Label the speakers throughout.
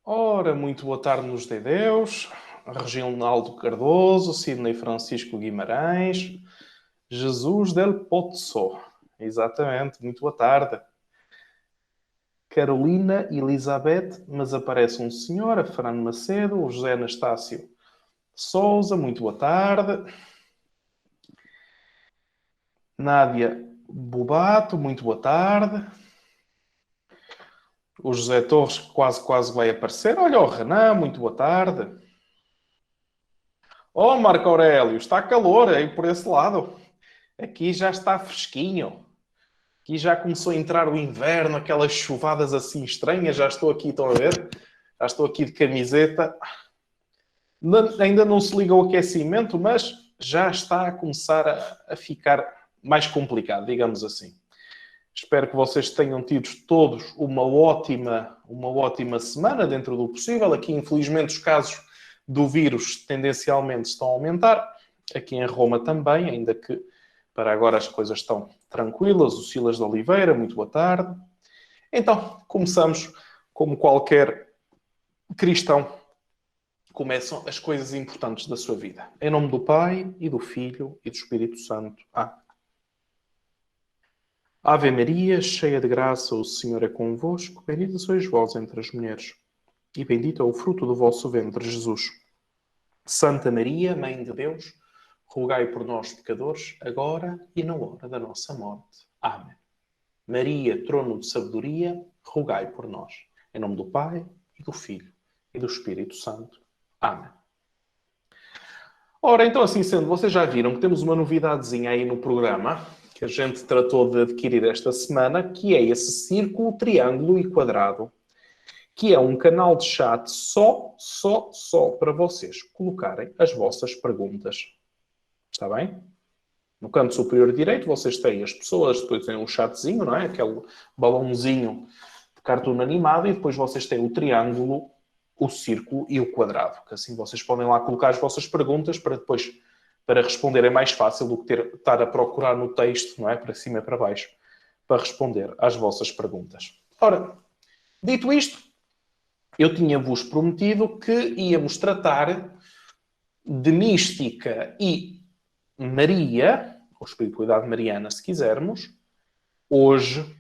Speaker 1: Ora, muito boa tarde nos dê Deus, Reginaldo Cardoso, Sidney Francisco Guimarães, Jesus del Pozzo. Exatamente, muito boa tarde. Carolina Elizabeth, mas aparece um senhor, a Fran Macedo, o José Anastácio Souza, muito boa tarde. Nádia Bubato, muito boa tarde. O José Torres quase vai aparecer. Olha o Renan, muito boa tarde. Oh, Marco Aurélio, está calor aí por esse lado. Aqui já está fresquinho. Aqui já começou a entrar o inverno, aquelas chuvadas assim estranhas. Já estou aqui, estão a ver? Já estou aqui de camiseta. Ainda não se liga o aquecimento, mas já está a começar a ficar mais complicado, digamos assim. Espero que vocês tenham tido todos uma ótima semana dentro do possível. Aqui, infelizmente, os casos do vírus tendencialmente estão a aumentar. Aqui em Roma também, ainda que para agora as coisas estão tranquilas. O Silas de Oliveira, muito boa tarde. Então, começamos como qualquer cristão. Começam as coisas importantes da sua vida. Em nome do Pai, e do Filho, e do Espírito Santo. Amém. Ave Maria, cheia de graça, o Senhor é convosco. Bendita sois vós entre as mulheres, e bendito é o fruto do vosso ventre, Jesus. Santa Maria, Mãe de Deus, rogai por nós, pecadores, agora e na hora da nossa morte. Amém. Maria, trono de sabedoria, rogai por nós. Em nome do Pai, e do Filho, e do Espírito Santo. Amém. Ora, então assim sendo, vocês já viram que temos uma novidadezinha aí no programa, que a gente tratou de adquirir esta semana, que é esse círculo, triângulo e quadrado, que é um canal de chat só para vocês colocarem as vossas perguntas. Está bem? No canto superior direito vocês têm as pessoas, depois têm um chatzinho, não é? Aquele balãozinho de cartoon animado, e depois vocês têm o triângulo, o círculo e o quadrado, que assim vocês podem lá colocar as vossas perguntas para depois, para responder é mais fácil do que estar a procurar no texto, não é? Para cima e para baixo, para responder às vossas perguntas. Ora, dito isto, eu tinha-vos prometido que íamos tratar de mística e Maria, ou espiritualidade mariana, se quisermos, hoje.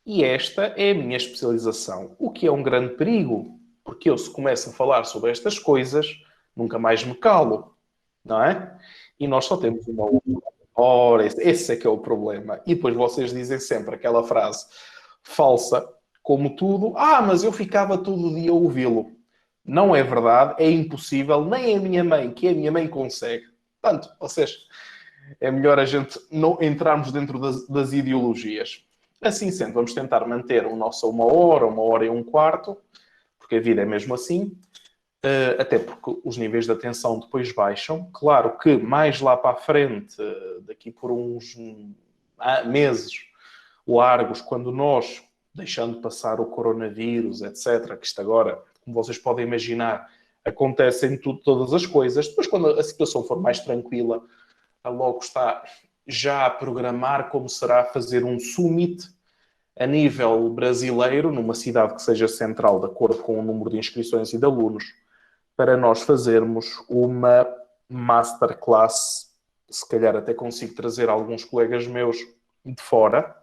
Speaker 1: E esta é a minha especialização, o que é um grande perigo, porque eu, se começo a falar sobre estas coisas, nunca mais me calo, não é? E nós só temos uma hora. Esse é que é o problema. E depois vocês dizem sempre aquela frase falsa, como tudo: mas eu ficava todo o dia a ouvi-lo. Não é verdade, é impossível, nem a minha mãe, que é a minha mãe, consegue. Portanto, vocês, é melhor a gente não entrarmos dentro das ideologias. Assim sendo, vamos tentar manter o nosso uma hora e um quarto, porque a vida é mesmo assim, até porque os níveis de atenção depois baixam. Claro que mais lá para a frente, daqui por uns meses largos, quando nós, deixando passar o coronavírus, etc., que isto agora, como vocês podem imaginar, acontece em todas as coisas, depois quando a situação for mais tranquila, a logo está já a programar como será fazer um summit a nível brasileiro, numa cidade que seja central, de acordo com o número de inscrições e de alunos, para nós fazermos uma masterclass. Se calhar até consigo trazer alguns colegas meus de fora.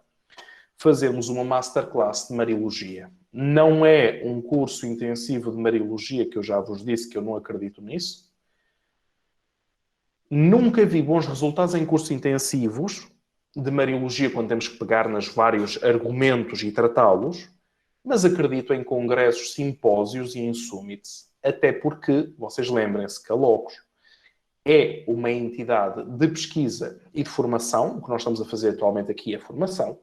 Speaker 1: Fazemos uma masterclass de Mariologia. Não é um curso intensivo de Mariologia, que eu já vos disse que eu não acredito nisso. Nunca vi bons resultados em cursos intensivos de Mariologia, quando temos que pegar nos vários argumentos e tratá-los, mas acredito em congressos, simpósios e em summits. Até porque, vocês lembrem-se que a Logos é uma entidade de pesquisa e de formação. O que nós estamos a fazer atualmente aqui é formação.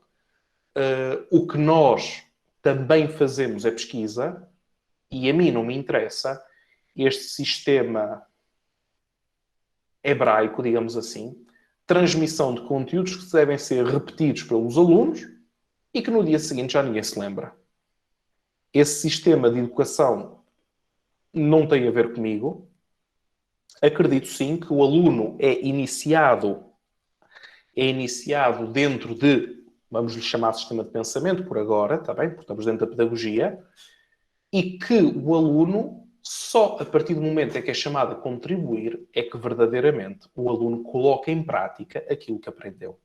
Speaker 1: O que nós também fazemos é pesquisa, e a mim não me interessa este sistema hebraico, digamos assim, transmissão de conteúdos que devem ser repetidos pelos alunos e que no dia seguinte já ninguém se lembra. Esse sistema de educação não tem a ver comigo. Acredito sim que o aluno é iniciado dentro de, vamos lhe chamar sistema de pensamento por agora, está bem? Porque estamos dentro da pedagogia, e que o aluno, só a partir do momento em que é chamado a contribuir, é que verdadeiramente o aluno coloca em prática aquilo que aprendeu.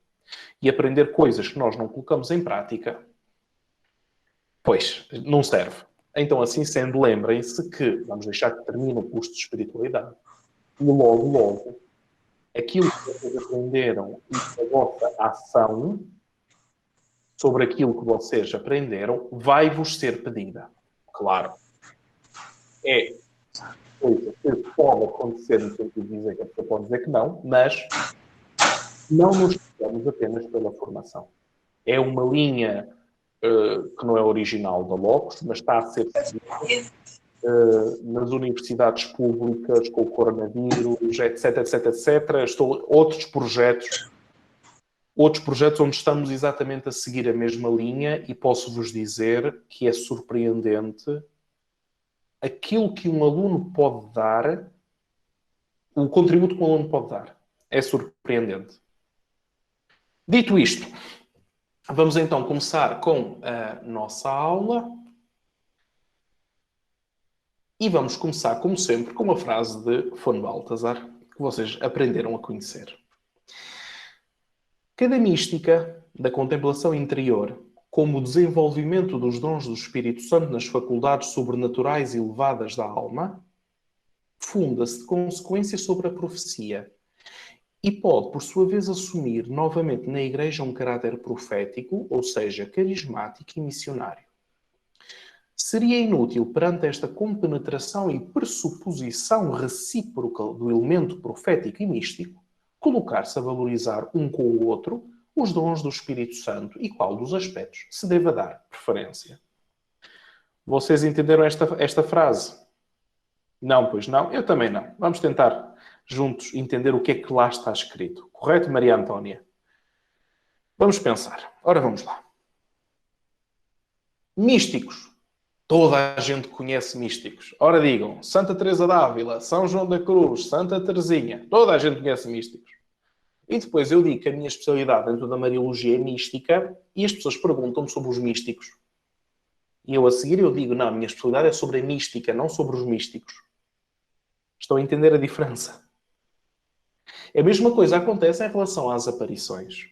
Speaker 1: E aprender coisas que nós não colocamos em prática, pois, não serve. Então, assim sendo, lembrem-se que vamos deixar que termine o curso de espiritualidade e logo, aquilo que vocês aprenderam e a vossa ação sobre aquilo que vocês aprenderam vai-vos ser pedida. Claro. É coisa que pode acontecer no sentido de dizer que a pessoa pode dizer que não, mas não nos fizemos apenas pela formação. É uma linha que não é original da Locos, mas está a ser nas universidades públicas, com o coronavírus, etc, etc, etc. Outros projetos onde estamos exatamente a seguir a mesma linha e posso-vos dizer que é surpreendente aquilo que um aluno pode dar, o contributo que um aluno pode dar. É surpreendente. Dito isto, vamos então começar com a nossa aula. E vamos começar, como sempre, com uma frase de von Balthasar, que vocês aprenderam a conhecer. Cada mística da contemplação interior, como o desenvolvimento dos dons do Espírito Santo nas faculdades sobrenaturais elevadas da alma, funda-se de consequência sobre a profecia e pode, por sua vez, assumir novamente na Igreja um caráter profético, ou seja, carismático e missionário. Seria inútil, perante esta compenetração e pressuposição recíproca do elemento profético e místico, colocar-se a valorizar um com o outro os dons do Espírito Santo e qual dos aspectos se deva dar preferência. Vocês entenderam esta frase? Não, pois não. Eu também não. Vamos tentar juntos entender o que é que lá está escrito. Correto, Maria Antônia? Vamos pensar. Ora, vamos lá. Místicos. Toda a gente conhece místicos. Ora, digam, Santa Teresa d'Ávila, São João da Cruz, Santa Teresinha. Toda a gente conhece místicos. E depois eu digo que a minha especialidade dentro da Mariologia é mística e as pessoas perguntam-me sobre os místicos. E eu a seguir eu digo, não, a minha especialidade é sobre a mística, não sobre os místicos. Estão a entender a diferença? A mesma coisa acontece em relação às aparições.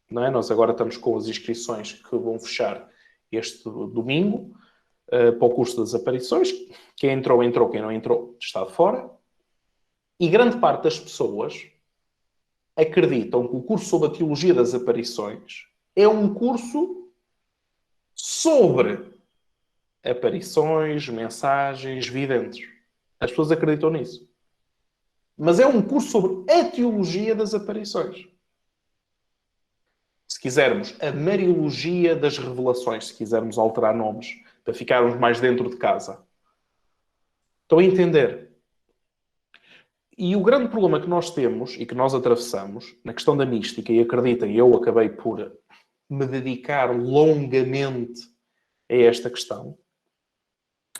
Speaker 1: Não é? Nós agora estamos com as inscrições que vão fechar este domingo para o curso das aparições. Quem entrou, entrou. Quem não entrou, está de fora. E grande parte das pessoas acreditam que o curso sobre a teologia das aparições é um curso sobre aparições, mensagens, videntes. As pessoas acreditam nisso. Mas é um curso sobre a teologia das aparições. Se quisermos, a Mariologia das revelações, se quisermos alterar nomes, para ficarmos mais dentro de casa. Estão a entender? E o grande problema que nós temos e que nós atravessamos na questão da mística, e acreditem, eu acabei por me dedicar longamente a esta questão,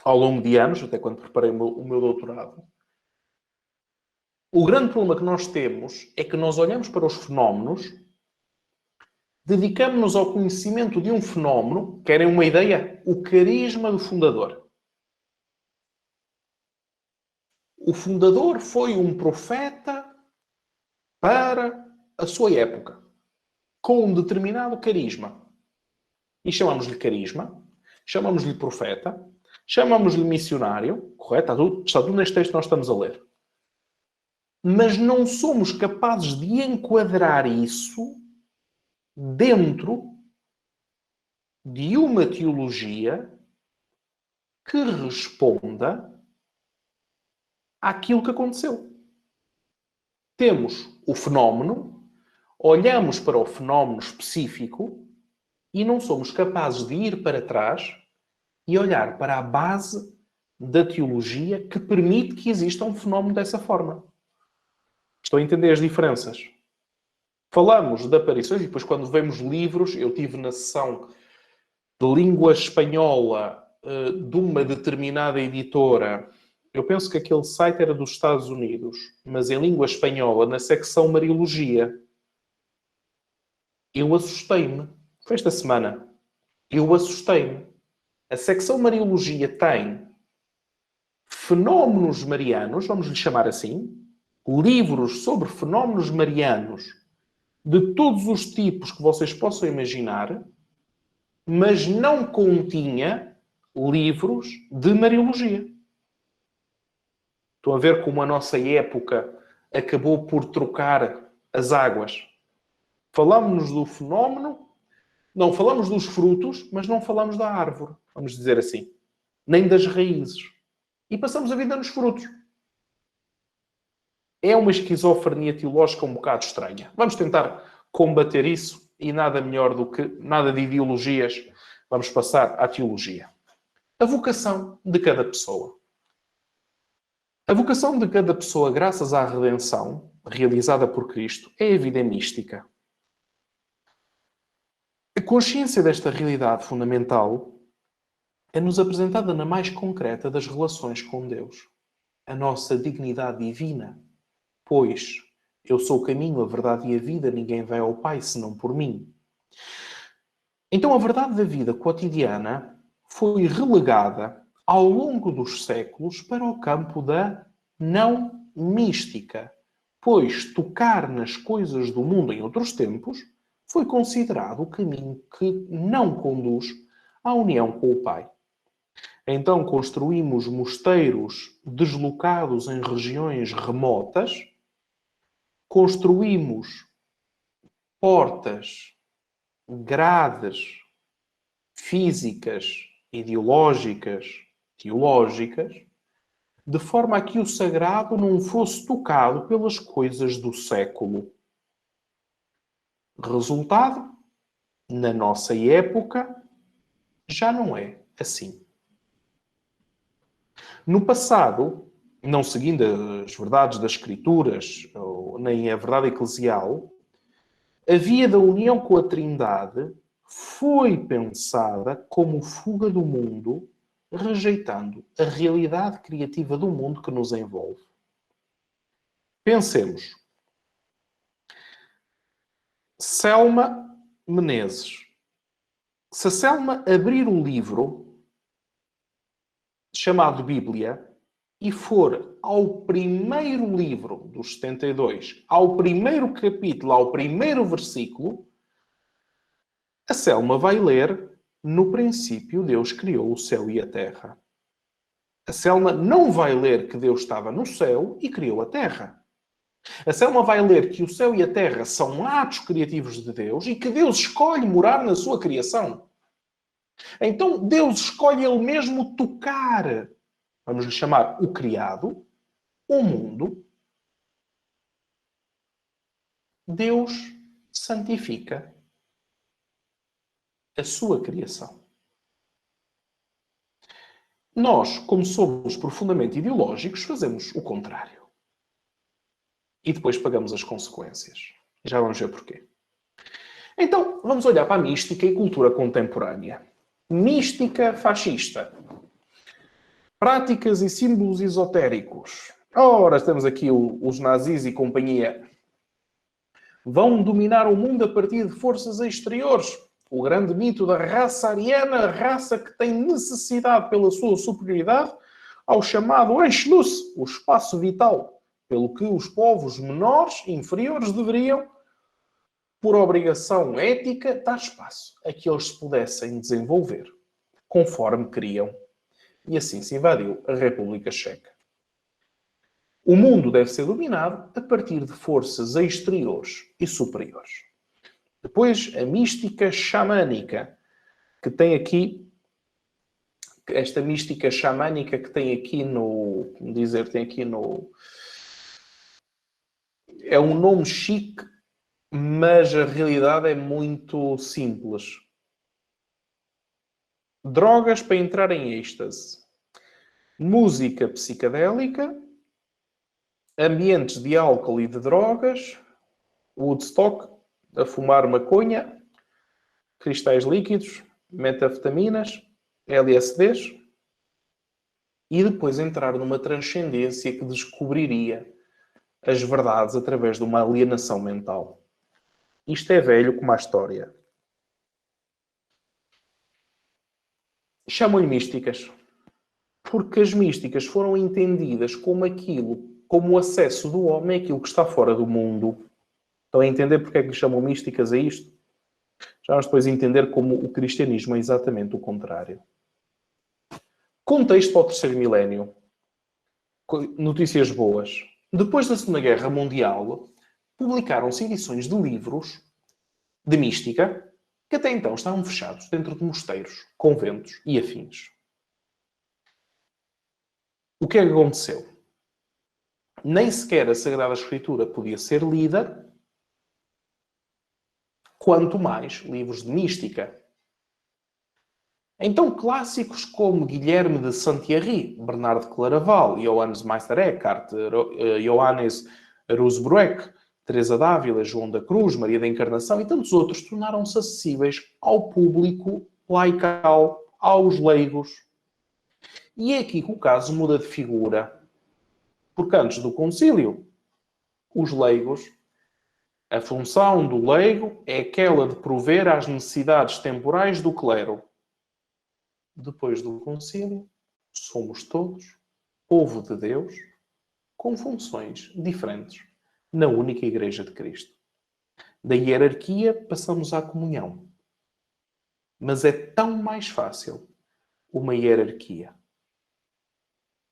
Speaker 1: ao longo de anos, até quando preparei o meu doutorado. O grande problema que nós temos é que nós olhamos para os fenómenos, dedicamos-nos ao conhecimento de um fenómeno, querem uma ideia? O carisma do fundador. O fundador foi um profeta para a sua época, com um determinado carisma. E chamamos-lhe carisma, chamamos-lhe profeta, chamamos-lhe missionário, correto? Está tudo neste texto que nós estamos a ler. Mas não somos capazes de enquadrar isso dentro de uma teologia que responda àquilo que aconteceu. Temos o fenómeno, olhamos para o fenómeno específico e não somos capazes de ir para trás e olhar para a base da teologia que permite que exista um fenómeno dessa forma. Estão a entender as diferenças? Falamos de aparições e depois quando vemos livros, eu tive na sessão de língua espanhola de uma determinada editora. Eu penso que aquele site era dos Estados Unidos, mas em língua espanhola, na secção Mariologia. Eu assustei-me. Foi esta semana. Eu assustei-me. A secção Mariologia tem fenómenos marianos, vamos lhe chamar assim, livros sobre fenómenos marianos de todos os tipos que vocês possam imaginar, mas não continha livros de Mariologia. Estão a ver como a nossa época acabou por trocar as águas. Falamos do fenómeno, não falamos dos frutos, mas não falamos da árvore, vamos dizer assim. Nem das raízes. E passamos a vida nos frutos. É uma esquizofrenia teológica um bocado estranha. Vamos tentar combater isso e nada melhor do que nada de ideologias. Vamos passar à teologia. A vocação de cada pessoa. A vocação de cada pessoa, graças à redenção realizada por Cristo, é a vida mística. A consciência desta realidade fundamental é-nos apresentada na mais concreta das relações com Deus. A nossa dignidade divina. Pois eu sou o caminho, a verdade e a vida, ninguém vai ao Pai senão por mim. Então a verdade da vida cotidiana foi relegada ao longo dos séculos para o campo da não mística, pois tocar nas coisas do mundo em outros tempos foi considerado o caminho que não conduz à união com o Pai. Então construímos mosteiros deslocados em regiões remotas, construímos portas, grades físicas, ideológicas, teológicas, de forma a que o sagrado não fosse tocado pelas coisas do século. Resultado, na nossa época, já não é assim. No passado, não seguindo as verdades das Escrituras, nem a verdade eclesial, a via da união com a Trindade foi pensada como fuga do mundo, rejeitando a realidade criativa do mundo que nos envolve. Pensemos. Selma Menezes. Se a Selma abrir o livro chamado Bíblia e for ao primeiro livro dos 72, ao primeiro capítulo, ao primeiro versículo, a Selma vai ler: no princípio Deus criou o céu e a terra. A Selma não vai ler que Deus estava no céu e criou a terra. A Selma vai ler que o céu e a terra são atos criativos de Deus e que Deus escolhe morar na sua criação. Então Deus escolhe Ele mesmo tocar, vamos lhe chamar o criado, o mundo. Deus santifica a sua criação. Nós, como somos profundamente ideológicos, fazemos o contrário. E depois pagamos as consequências. Já vamos ver porquê. Então, vamos olhar para a mística e cultura contemporânea. Mística fascista. Práticas e símbolos esotéricos. Ora, temos aqui os nazis e companhia. Vão dominar o mundo a partir de forças exteriores. O grande mito da raça ariana, a raça que tem necessidade pela sua superioridade ao chamado Anschluss, o espaço vital, pelo que os povos menores, inferiores, deveriam, por obrigação ética, dar espaço a que eles se pudessem desenvolver, conforme queriam. E assim se invadiu a República Checa. O mundo deve ser dominado a partir de forças exteriores e superiores. Depois, a mística xamânica, que tem aqui, esta mística xamânica que tem aqui no, como dizer, tem aqui no, é um nome chique, mas a realidade é muito simples. Drogas para entrar em êxtase. Música psicadélica, ambientes de álcool e de drogas, Woodstock, a fumar maconha, cristais líquidos, metafetaminas, LSDs, e depois entrar numa transcendência que descobriria as verdades através de uma alienação mental. Isto é velho como a história. Chamam-lhe místicas. Porque as místicas foram entendidas como aquilo, como o acesso do homem àquilo que está fora do mundo. Estão a entender porque é que lhe chamam místicas a isto? Já vamos depois entender como o cristianismo é exatamente o contrário. Contexto para o terceiro milénio. Notícias boas. Depois da Segunda Guerra Mundial, publicaram-se edições de livros de mística que até então estavam fechados dentro de mosteiros, conventos e afins. O que é que aconteceu? Nem sequer a Sagrada Escritura podia ser lida, quanto mais livros de mística. Então, clássicos como Guilherme de Saint-Thierry, Bernardo de Claraval, Johannes Meister Eckhart, Johannes Rusbroek, Teresa d'Ávila, João da Cruz, Maria da Encarnação e tantos outros tornaram-se acessíveis ao público laical, aos leigos. E é aqui que o caso muda de figura. Porque antes do concílio, os leigos, a função do leigo é aquela de prover às necessidades temporais do clero. Depois do concílio, somos todos povo de Deus com funções diferentes na única Igreja de Cristo. Da hierarquia passamos à comunhão. Mas é tão mais fácil uma hierarquia.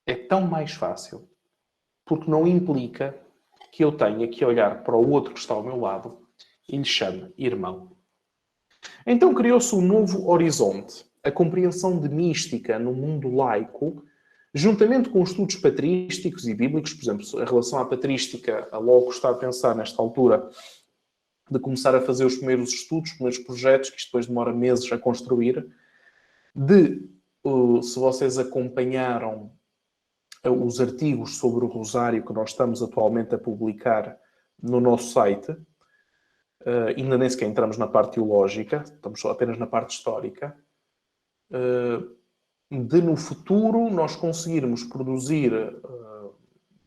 Speaker 1: É tão mais fácil porque não implica que eu tenha que olhar para o outro que está ao meu lado e lhe chame irmão. Então criou-se um novo horizonte, a compreensão de mística no mundo laico, juntamente com estudos patrísticos e bíblicos. Por exemplo, em relação à patrística, a logo está a pensar nesta altura de começar a fazer os primeiros estudos, os primeiros projetos, que isto depois demora meses a construir, se vocês acompanharam os artigos sobre o Rosário que nós estamos atualmente a publicar no nosso site, ainda nem sequer entramos na parte teológica, estamos apenas na parte histórica, de no futuro nós conseguirmos produzir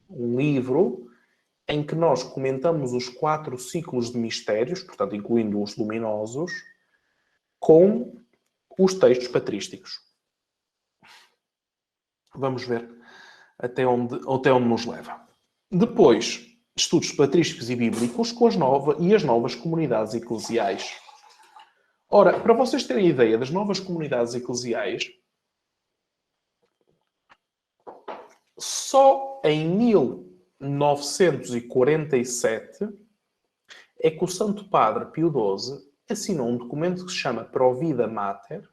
Speaker 1: um livro em que nós comentamos os 4 ciclos de mistérios, portanto incluindo os luminosos, com os textos patrísticos. Vamos ver até onde nos leva. Depois, estudos patrísticos e bíblicos com as novas comunidades eclesiais. Ora, para vocês terem ideia das novas comunidades eclesiais, só em 1947 é que o Santo Padre Pio XII assinou um documento que se chama Provida Mater,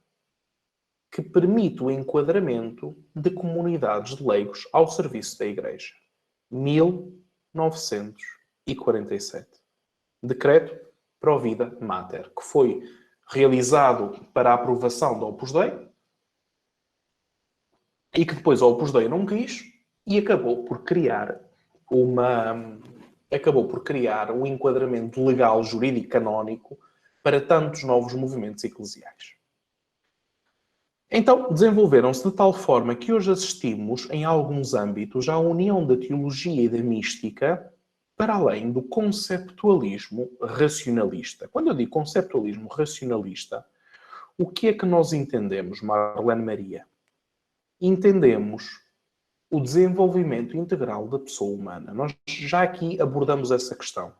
Speaker 1: que permite o enquadramento de comunidades de leigos ao serviço da Igreja. 1947. Decreto Provida Mater, que foi realizado para a aprovação da Opus Dei e que depois a Opus Dei não quis e acabou por criar um enquadramento legal, jurídico, canónico para tantos novos movimentos eclesiais. Então, desenvolveram-se de tal forma que hoje assistimos, em alguns âmbitos, à união da teologia e da mística para além do conceptualismo racionalista. Quando eu digo conceptualismo racionalista, o que é que nós entendemos, Marlene Maria? Entendemos o desenvolvimento integral da pessoa humana. Nós já aqui abordamos essa questão.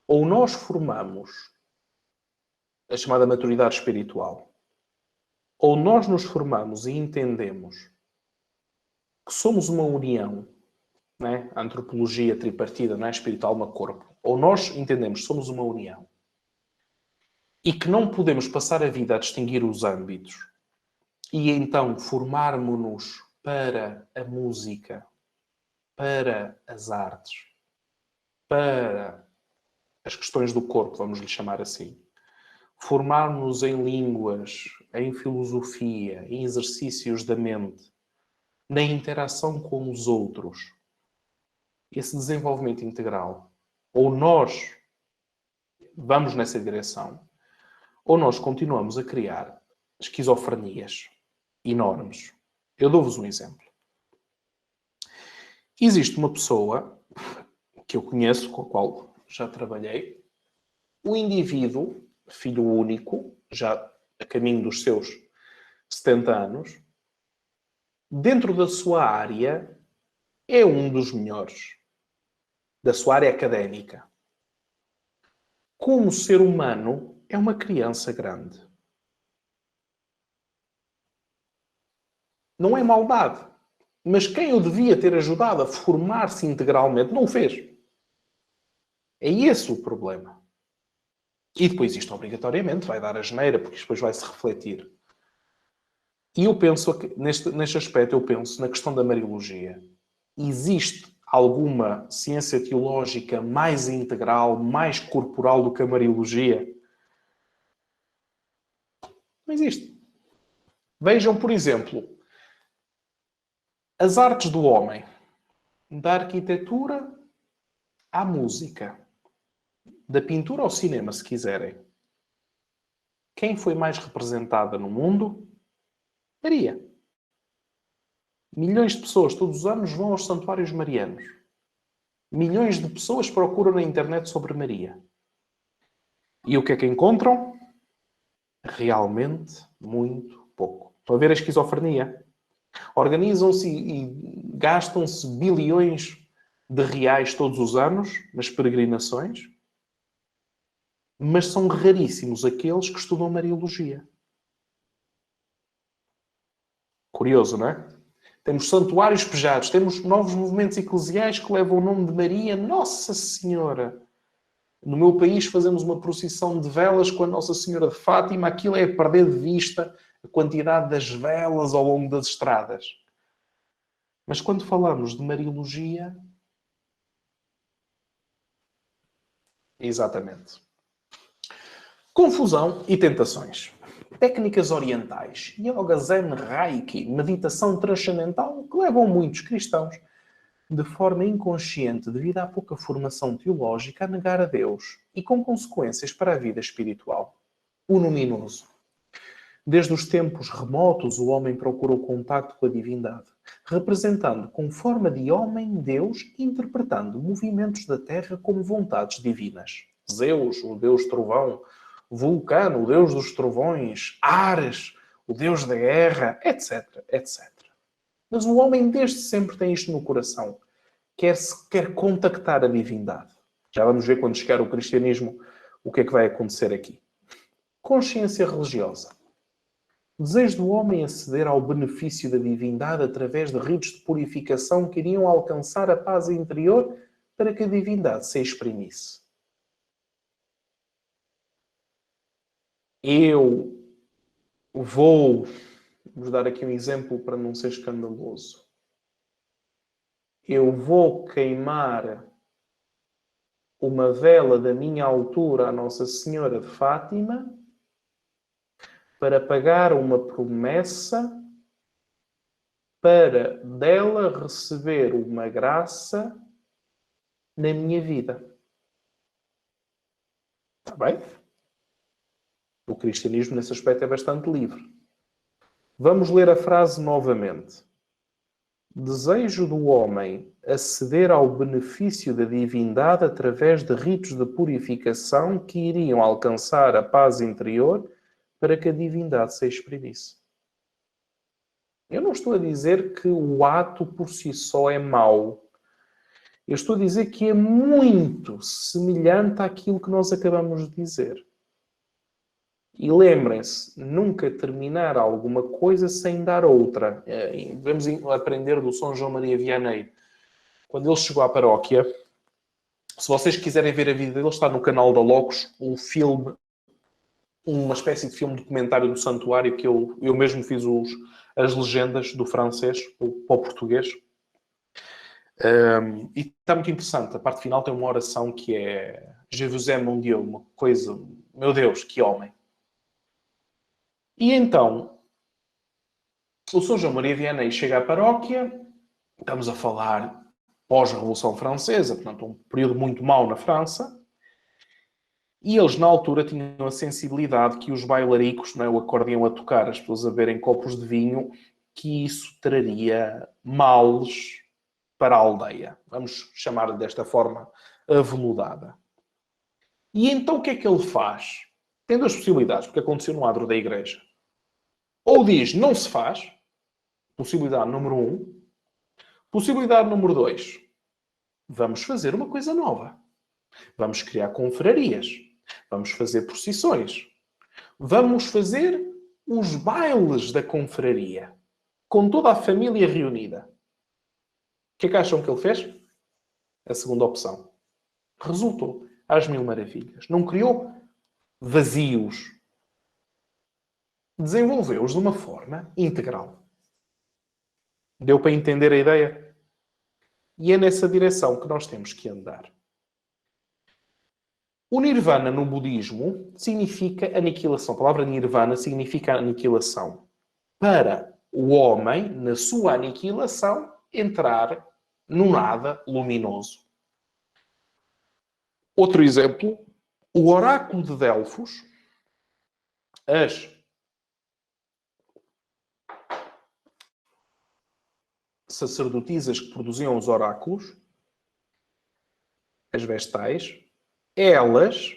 Speaker 1: Ou nós formamos a chamada maturidade espiritual, ou nós nos formamos e entendemos que somos uma união, né? A antropologia tripartida, não é? Espírito, alma, corpo. Ou nós entendemos que somos uma união e que não podemos passar a vida a distinguir os âmbitos e então formarmos-nos para a música, para as artes, para as questões do corpo, vamos lhe chamar assim. Formarmos-nos em línguas, em filosofia, em exercícios da mente, na interação com os outros. Esse desenvolvimento integral. Ou nós vamos nessa direção, ou nós continuamos a criar esquizofrenias enormes. Eu dou-vos um exemplo. Existe uma pessoa que eu conheço, com a qual já trabalhei, o indivíduo, filho único, já a caminho dos seus 70 anos, dentro da sua área, é um dos melhores, da sua área académica. Como ser humano, é uma criança grande. Não é maldade. Mas quem o devia ter ajudado a formar-se integralmente não o fez. É esse o problema. E depois isto obrigatoriamente vai dar asneira, porque isto depois vai-se refletir. E eu penso, neste aspecto, eu penso na questão da Mariologia. Existe alguma ciência teológica mais integral, mais corporal do que a Mariologia? Não existe. Vejam, por exemplo, as artes do homem, da arquitetura à música, da pintura ao cinema, se quiserem. Quem foi mais representada no mundo? Maria. Milhões de pessoas todos os anos vão aos santuários marianos. Milhões de pessoas procuram na internet sobre Maria. E o que é que encontram? Realmente muito pouco. Estão a ver a esquizofrenia? Organizam-se e gastam-se bilhões de reais todos os anos nas peregrinações, mas são raríssimos aqueles que estudam Mariologia. Curioso, não é? Temos santuários pejados, temos novos movimentos eclesiais que levam o nome de Maria. Nossa Senhora! No meu país fazemos uma procissão de velas com a Nossa Senhora de Fátima. Aquilo é perder de vista a quantidade das velas ao longo das estradas. Mas quando falamos de Mariologia... Exatamente. Confusão e tentações. Técnicas orientais, yoga, zen, reiki, meditação transcendental, que levam muitos cristãos, de forma inconsciente, devido à pouca formação teológica, a negar a Deus e com consequências para a vida espiritual. O luminoso. Desde os tempos remotos, o homem procurou contacto com a divindade, representando com forma de homem Deus, interpretando movimentos da terra como vontades divinas. Zeus, o deus trovão, Vulcano, o deus dos trovões, Ares, o deus da guerra, etc, etc. Mas o homem desde sempre tem isto no coração. Quer contactar a divindade. Já vamos ver quando chegar o cristianismo o que é que vai acontecer aqui. Consciência religiosa. Desejo do homem aceder ao benefício da divindade através de ritos de purificação que iriam alcançar a paz interior para que a divindade se exprimisse. Vamos dar aqui um exemplo para não ser escandaloso. Eu vou queimar uma vela da minha altura à Nossa Senhora de Fátima para pagar uma promessa para dela receber uma graça na minha vida. Está bem? O cristianismo, nesse aspecto, é bastante livre. Vamos ler a frase novamente. Desejo do homem aceder ao benefício da divindade através de ritos de purificação que iriam alcançar a paz interior para que a divindade se exprimisse. Eu não estou a dizer que o ato por si só é mau. Eu estou a dizer que é muito semelhante àquilo que nós acabamos de dizer. E lembrem-se, nunca terminar alguma coisa sem dar outra. Vamos aprender do São João Maria Vianney. Quando ele chegou à paróquia, se vocês quiserem ver a vida dele, está no canal da Locos, um filme, uma espécie de filme documentário do santuário, que eu mesmo fiz as legendas do francês para o português. E está muito interessante. A parte final tem uma oração que é Je vous aime, mon Dieu, uma coisa, meu Deus, que homem. E então, o São João Maria Vianney chega à paróquia, estamos a falar pós-Revolução Francesa, portanto um período muito mau na França, e eles na altura tinham a sensibilidade que os bailaricos, não é, o acordeão a tocar, as pessoas a beberem copos de vinho, que isso traria males para a aldeia. Vamos chamar-lhe desta forma aveludada. E então o que é que ele faz? Tem duas possibilidades, porque aconteceu no adro da igreja. Ou diz, não se faz. Possibilidade número 1. Possibilidade número 2. Vamos fazer uma coisa nova. Vamos criar confrarias. Vamos fazer procissões. Vamos fazer os bailes da confraria. Com toda a família reunida. O que é que acham que ele fez? A segunda opção. Resultou às mil maravilhas. Não criou vazios. Desenvolveu-os de uma forma integral. Deu para entender a ideia? E é nessa direção que nós temos que andar. O nirvana no budismo significa aniquilação. A palavra nirvana significa aniquilação. Para o homem, na sua aniquilação, entrar no nada luminoso. Outro exemplo, o oráculo de Delfos, as sacerdotisas que produziam os oráculos, as vestais, elas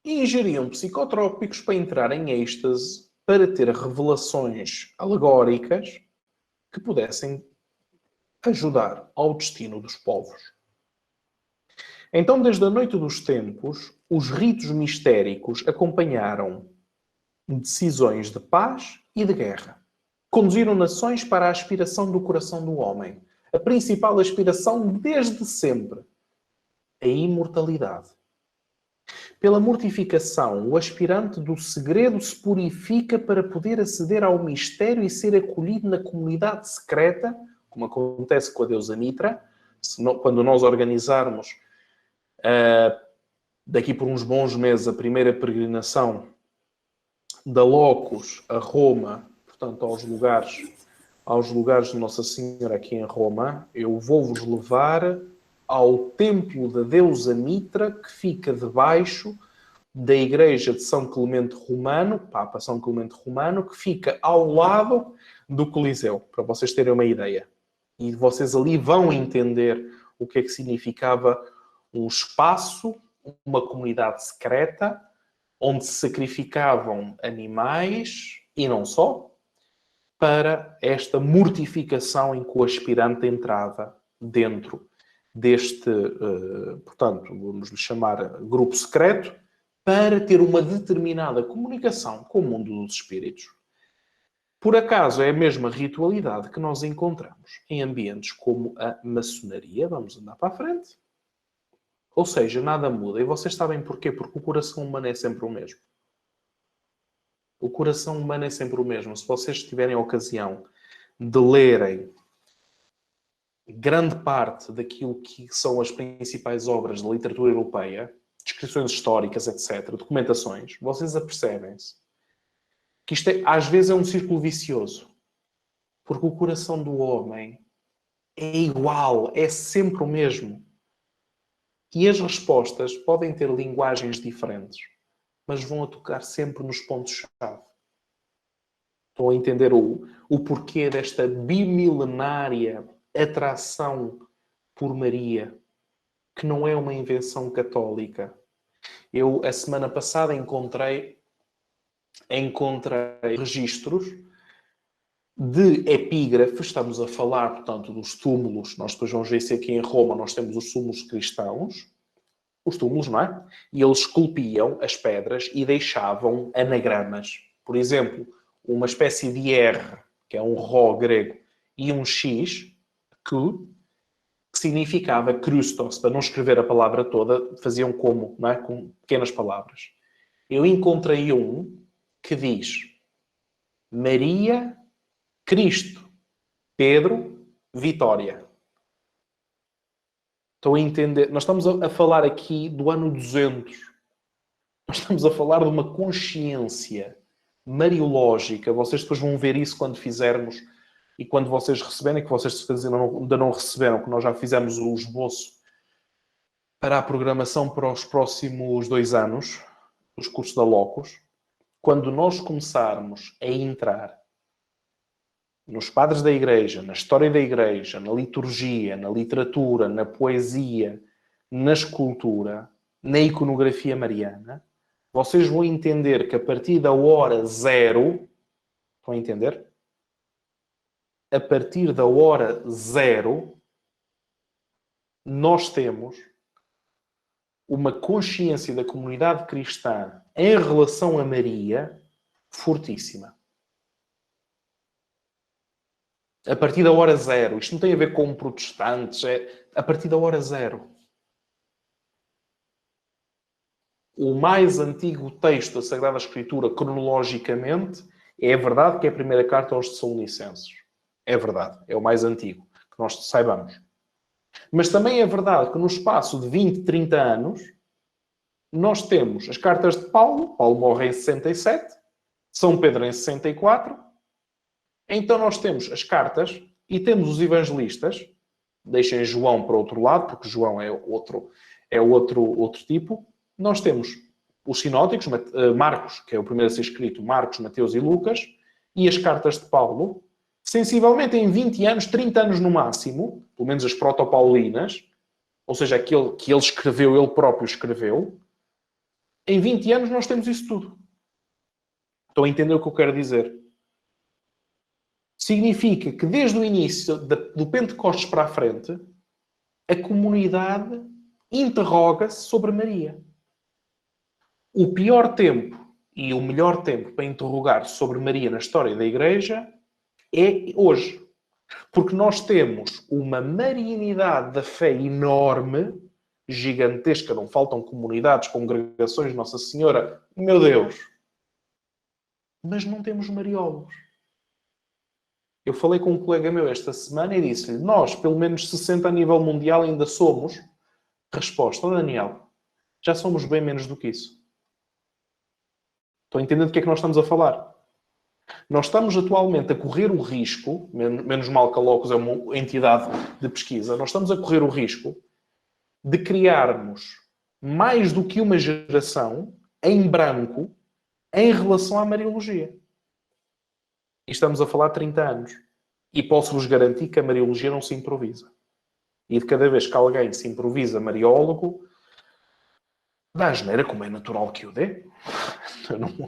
Speaker 1: ingeriam psicotrópicos para entrar em êxtase, para ter revelações alegóricas que pudessem ajudar ao destino dos povos. Então, desde a noite dos tempos, os ritos mistéricos acompanharam decisões de paz e de guerra. Conduziram nações para a aspiração do coração do homem. A principal aspiração desde sempre. A imortalidade. Pela mortificação, o aspirante do segredo se purifica para poder aceder ao mistério e ser acolhido na comunidade secreta, como acontece com a deusa Mitra. Quando nós organizarmos daqui por uns bons meses a primeira peregrinação da Locus a Roma, portanto aos lugares de Nossa Senhora aqui em Roma, eu vou-vos levar ao templo da deusa Mitra, que fica debaixo da igreja de São Clemente Romano, Papa São Clemente Romano, que fica ao lado do Coliseu, para vocês terem uma ideia. E vocês ali vão entender o que é que significava um espaço, uma comunidade secreta, onde se sacrificavam animais, e não só, para esta mortificação em que o aspirante entrava dentro deste, portanto, vamos lhe chamar grupo secreto, para ter uma determinada comunicação com o mundo dos espíritos. Por acaso, é a mesma ritualidade que nós encontramos em ambientes como a maçonaria. Vamos andar para a frente. Ou seja, nada muda. E vocês sabem porquê? Porque o coração humano é sempre o mesmo. O coração humano é sempre o mesmo. Se vocês tiverem a ocasião de lerem grande parte daquilo que são as principais obras da literatura europeia, descrições históricas, etc., documentações, vocês apercebem-se que isto às vezes é um círculo vicioso. Porque o coração do homem é igual, é sempre o mesmo. E as respostas podem ter linguagens diferentes, mas vão a tocar sempre nos pontos-chave. Estão a entender o porquê desta bimilenária atração por Maria, que não é uma invenção católica. Eu, a semana passada, encontrei registros de epígrafes. Estamos a falar, portanto, dos túmulos. Nós depois vamos ver se aqui em Roma nós temos os túmulos cristãos. Os túmulos, não é? E eles esculpiam as pedras e deixavam anagramas. Por exemplo, uma espécie de R, que é um Ró grego, e um X, que significava Christos. Para não escrever a palavra toda, faziam como, não é? Com pequenas palavras. Eu encontrei um que diz Maria, Cristo, Pedro, Vitória. Estão a entender? Nós estamos a falar aqui do ano 200. Nós estamos a falar de uma consciência mariológica. Vocês depois vão ver isso quando fizermos e quando vocês receberem, que vocês ainda não receberam, que nós já fizemos o esboço para a programação para os próximos 2 anos, os cursos da Locus. Quando nós começarmos a entrar nos padres da Igreja, na história da Igreja, na liturgia, na literatura, na poesia, na escultura, na iconografia mariana, vocês vão entender que a partir da hora 0, Estão a entender? A partir da hora zero, nós temos uma consciência da comunidade cristã em relação a Maria fortíssima. A partir da hora zero. Isto não tem a ver com protestantes. É a partir da hora zero. O mais antigo texto da Sagrada Escritura, cronologicamente, é verdade que é a primeira carta aos Tessalonicenses. É verdade. É o mais antigo. Que nós saibamos. Mas também é verdade que no espaço de 20, 30 anos, nós temos as cartas de Paulo. Paulo morre em 67. São Pedro em 64. Então nós temos as cartas e temos os evangelistas. Deixem João para o outro lado, porque João é outro tipo. Nós temos os sinóticos, Marcos, que é o primeiro a ser escrito, Marcos, Mateus e Lucas, e as cartas de Paulo, sensivelmente em 20 anos, 30 anos no máximo, pelo menos as protopaulinas, ou seja, aquele que ele escreveu, ele próprio escreveu, em 20 anos nós temos isso tudo. Estão a entender o que eu quero dizer? Significa que desde o início do Pentecostes para a frente, a comunidade interroga-se sobre Maria. O pior tempo e o melhor tempo para interrogar sobre Maria na história da Igreja é hoje. Porque nós temos uma marianidade da fé enorme, gigantesca, não faltam comunidades, congregações de Nossa Senhora, meu Deus. Mas não temos mariólogos. Eu falei com um colega meu esta semana e disse-lhe, nós, pelo menos 60 a nível mundial, ainda somos. Resposta, Daniel, já somos bem menos do que isso. Estão a entender do que é que nós estamos a falar? Nós estamos atualmente a correr o risco, menos mal que a Locus é uma entidade de pesquisa, nós estamos a correr o risco de criarmos mais do que uma geração em branco em relação à Mariologia. E estamos a falar de 30 anos. E posso-vos garantir que a Mariologia não se improvisa. E de cada vez que alguém se improvisa mariólogo, dá asneira, como é natural que o dê.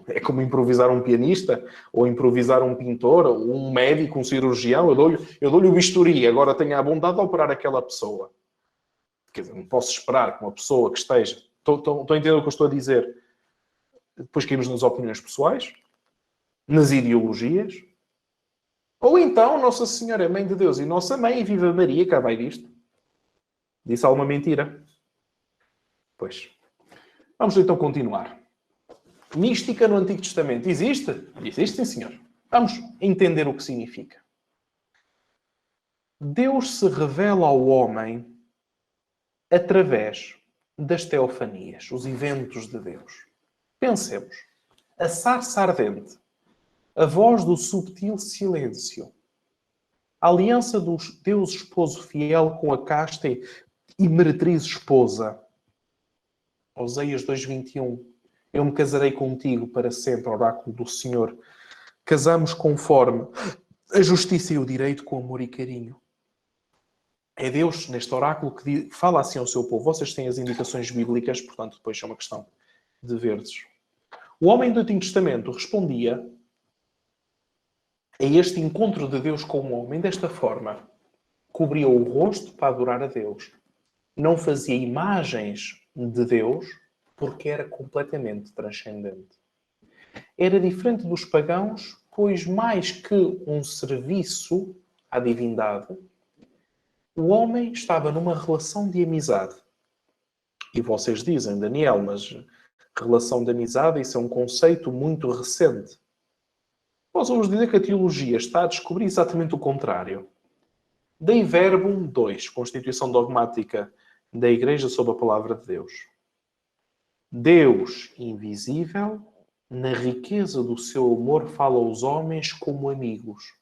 Speaker 1: É como improvisar um pianista, ou improvisar um pintor, ou um médico, um cirurgião. Eu dou-lhe o bisturi, agora tenha a bondade de operar aquela pessoa. Quer dizer, não posso esperar que uma pessoa que esteja... Estão a entender o que eu estou a dizer? Depois caímos nas opiniões pessoais, nas ideologias. Ou então, Nossa Senhora é Mãe de Deus e Nossa Mãe, e Viva Maria, cá vai disto. Disse alguma mentira? Pois. Vamos então continuar. Mística no Antigo Testamento existe? Existe, sim, senhor. Vamos entender o que significa. Deus se revela ao homem através das teofanias, os eventos de Deus. Pensemos. A sarça ardente, a voz do subtil silêncio, a aliança do Deus esposo fiel com a casta e meretriz esposa. Oséias 2:21. Eu me casarei contigo para sempre, oráculo do Senhor. Casamos conforme a justiça e o direito, com amor e carinho. É Deus, neste oráculo, que fala assim ao seu povo. Vocês têm as indicações bíblicas, portanto, depois é uma questão de verdes. O homem do Antigo Testamento respondia a este encontro de Deus com o homem desta forma. Cobria o rosto para adorar a Deus. Não fazia imagens de Deus, porque era completamente transcendente. Era diferente dos pagãos, pois mais que um serviço à divindade, o homem estava numa relação de amizade. E vocês dizem, Daniel, mas relação de amizade, isso é um conceito muito recente. Nós vamos dizer que a teologia está a descobrir exatamente o contrário. Dei Verbum 2, Constituição Dogmática da Igreja sob a Palavra de Deus. Deus invisível, na riqueza do seu amor, fala aos homens como amigos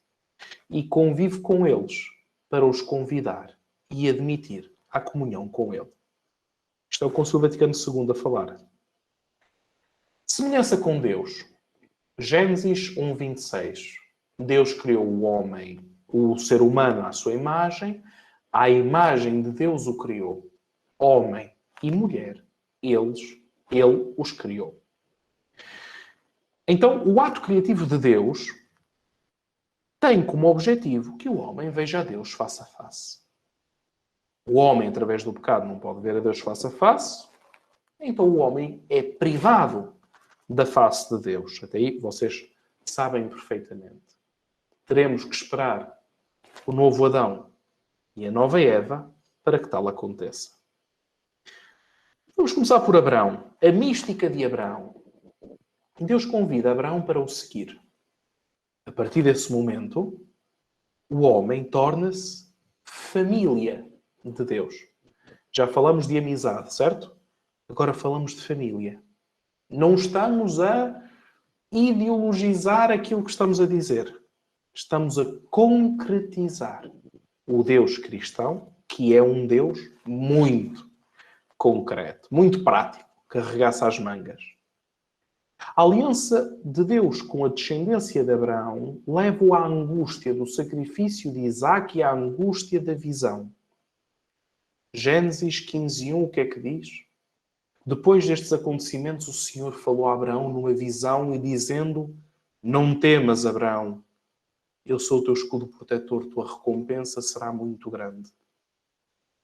Speaker 1: e convive com eles para os convidar e admitir à comunhão com ele. Isto é o Concílio Vaticano II a falar. Semelhança com Deus. Gênesis 1:26. Deus criou o homem, o ser humano à sua imagem. À imagem de Deus o criou. Homem e mulher. Ele os criou. Então, o ato criativo de Deus tem como objetivo que o homem veja a Deus face a face. O homem, através do pecado, não pode ver a Deus face a face, então o homem é privado da face de Deus. Até aí vocês sabem perfeitamente. Teremos que esperar o novo Adão e a nova Eva para que tal aconteça. Vamos começar por Abraão. A mística de Abraão. Deus convida Abraão para o seguir. A partir desse momento, o homem torna-se família de Deus. Já falamos de amizade, certo? Agora falamos de família. Não estamos a ideologizar aquilo que estamos a dizer. Estamos a concretizar o Deus cristão, que é um Deus muito concreto, muito prático, que arregaça as mangas. A aliança de Deus com a descendência de Abraão leva-o à angústia do sacrifício de Isaac e à angústia da visão. Gênesis 15:1, o que é que diz? Depois destes acontecimentos, o Senhor falou a Abraão numa visão e dizendo: não temas, Abraão, eu sou o teu escudo protetor, tua recompensa será muito grande.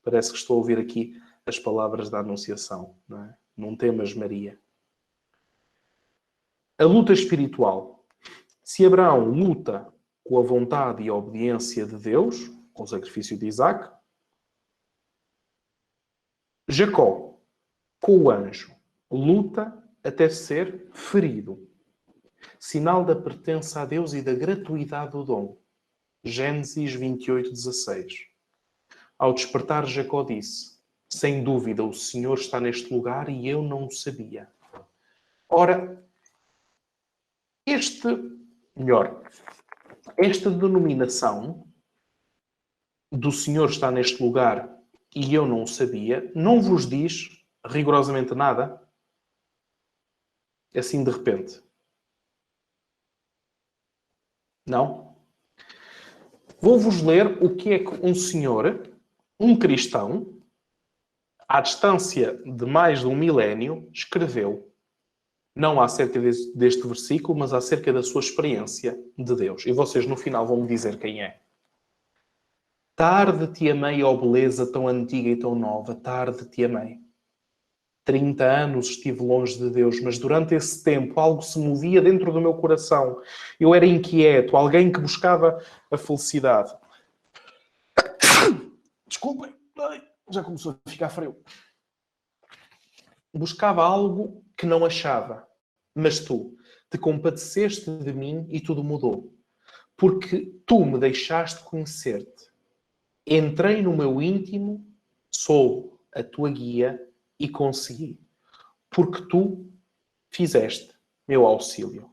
Speaker 1: Parece que estou a ouvir aqui as palavras da Anunciação, não é? Não temas, Maria. A luta espiritual. Se Abraão luta com a vontade e a obediência de Deus, com o sacrifício de Isaac, Jacó, com o anjo, luta até ser ferido. Sinal da pertença a Deus e da gratuidade do dom. Gênesis 28:16. Ao despertar, Jacó disse: sem dúvida, o Senhor está neste lugar e eu não o sabia. Ora, esta denominação do Senhor está neste lugar e eu não o sabia, não vos diz rigorosamente nada? Assim de repente. Não? Vou-vos ler o que é que um senhor, um cristão, à distância de mais de um milénio, escreveu. Não acerca deste versículo, mas acerca da sua experiência de Deus. E vocês no final vão me dizer quem é. Tarde te amei, ó beleza tão antiga e tão nova. Tarde te amei. 30 anos estive longe de Deus, mas durante esse tempo algo se movia dentro do meu coração. Eu era inquieto, alguém que buscava a felicidade. Desculpem, já começou a ficar frio. Buscava algo que não achava. Mas tu te compadeceste de mim e tudo mudou. Porque tu me deixaste conhecer-te. Entrei no meu íntimo, sob a tua guia e consegui. Porque tu fizeste meu auxílio.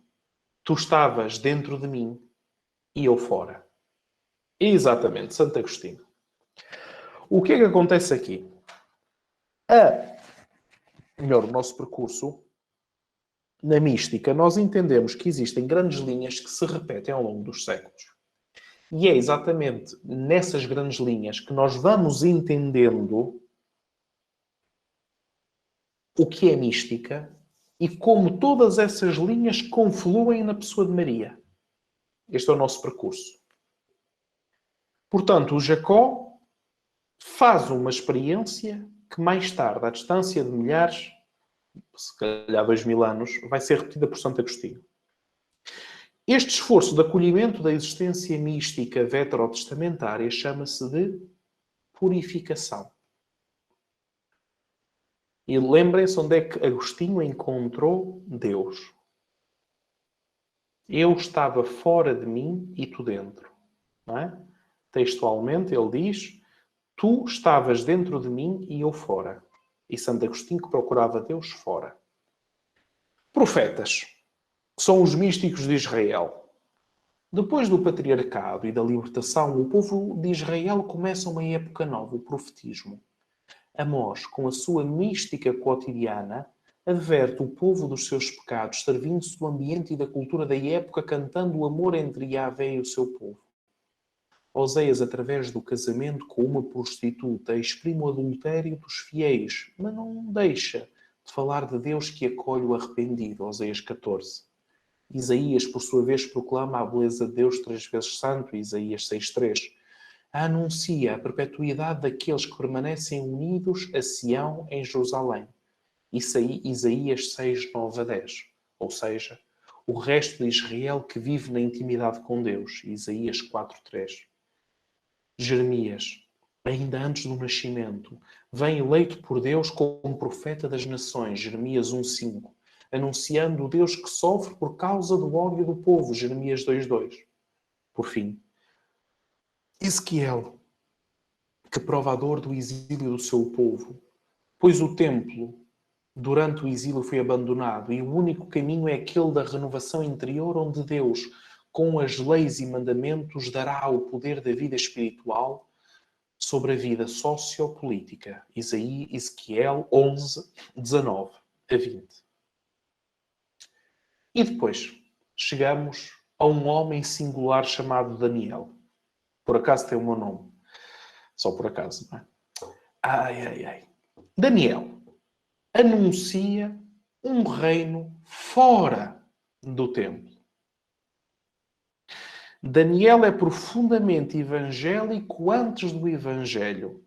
Speaker 1: Tu estavas dentro de mim e eu fora. Exatamente, Santo Agostinho. O que é que acontece aqui? O nosso percurso na mística, nós entendemos que existem grandes linhas que se repetem ao longo dos séculos. E é exatamente nessas grandes linhas que nós vamos entendendo o que é mística e como todas essas linhas confluem na pessoa de Maria. Este é o nosso percurso. Portanto, o Jacó faz uma experiência que mais tarde, à distância de milhares, se calhar 2000 anos, vai ser repetida por Santo Agostinho. Este esforço de acolhimento da existência mística veterotestamentária chama-se de purificação. E lembrem-se onde é que Agostinho encontrou Deus. Eu estava fora de mim e tu dentro. Não é? Textualmente ele diz: tu estavas dentro de mim e eu fora. E Santo Agostinho que procurava Deus fora. Profetas, que são os místicos de Israel. Depois do patriarcado e da libertação, o povo de Israel começa uma época nova, o profetismo. Amós, com a sua mística cotidiana, adverte o povo dos seus pecados, servindo-se do ambiente e da cultura da época, cantando o amor entre Yahvé e o seu povo. Oséias, através do casamento com uma prostituta, exprime o adultério dos fiéis, mas não deixa de falar de Deus que acolhe o arrependido. Oséias 14. Isaías, por sua vez, proclama a beleza de Deus 3 vezes santo, Isaías 6:3. Anuncia a perpetuidade daqueles que permanecem unidos a Sião em Jerusalém. Isaías 6:9-10. Ou seja, o resto de Israel que vive na intimidade com Deus. Isaías 4:3. Jeremias, ainda antes do nascimento, vem eleito por Deus como profeta das nações. Jeremias 1:5. Anunciando o Deus que sofre por causa do ódio do povo. Jeremias 2:2. Por fim, Ezequiel, que prova a dor do exílio do seu povo, pois o templo durante o exílio foi abandonado e o único caminho é aquele da renovação interior, onde Deus, com as leis e mandamentos, dará o poder da vida espiritual sobre a vida sociopolítica. Ezequiel 11:19-20. E depois chegamos a um homem singular chamado Daniel. Por acaso tem o meu nome. Só por acaso, não é? Daniel anuncia um reino fora do templo. Daniel é profundamente evangélico antes do Evangelho.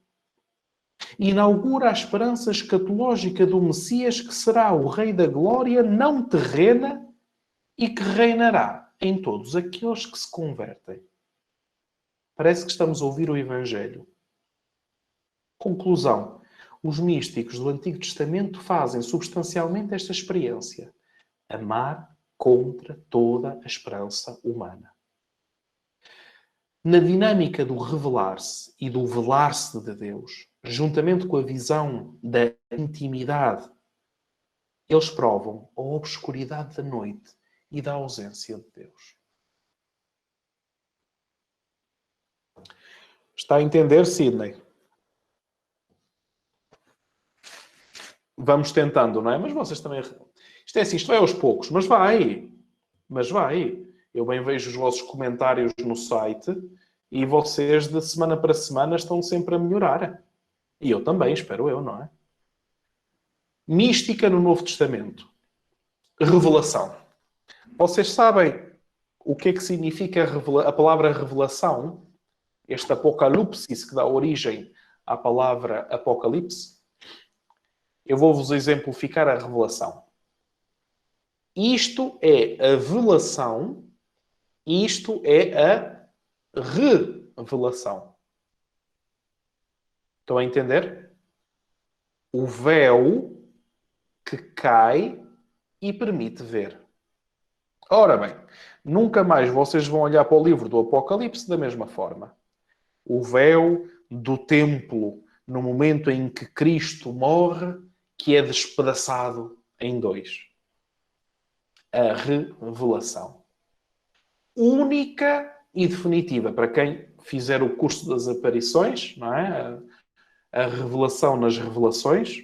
Speaker 1: Inaugura a esperança escatológica do Messias, que será o Rei da Glória não terrena e que reinará em todos aqueles que se convertem. Parece que estamos a ouvir o Evangelho. Conclusão. Os místicos do Antigo Testamento fazem substancialmente esta experiência. Amar contra toda a esperança humana. Na dinâmica do revelar-se e do velar-se de Deus, juntamente com a visão da intimidade, eles provam a obscuridade da noite e da ausência de Deus. Está a entender, Sidney? Vamos tentando, não é? Mas vocês também... Isto é assim, isto vai aos poucos, mas vai. Mas vai. Eu bem vejo os vossos comentários no site e vocês, de semana para semana, estão sempre a melhorar. E eu também, espero eu, não é? Mística no Novo Testamento. Revelação. Vocês sabem o que é que significa a palavra revelação? Este apocalipse que dá origem à palavra apocalipse? Eu vou-vos exemplificar a revelação. Isto é a velação, isto é a revelação. Estão a entender? O véu que cai e permite ver. Ora bem, nunca mais vocês vão olhar para o livro do Apocalipse da mesma forma. O véu do templo, no momento em que Cristo morre, que é despedaçado em dois. A revelação. Única e definitiva para quem fizer o curso das aparições, não é? A revelação nas revelações.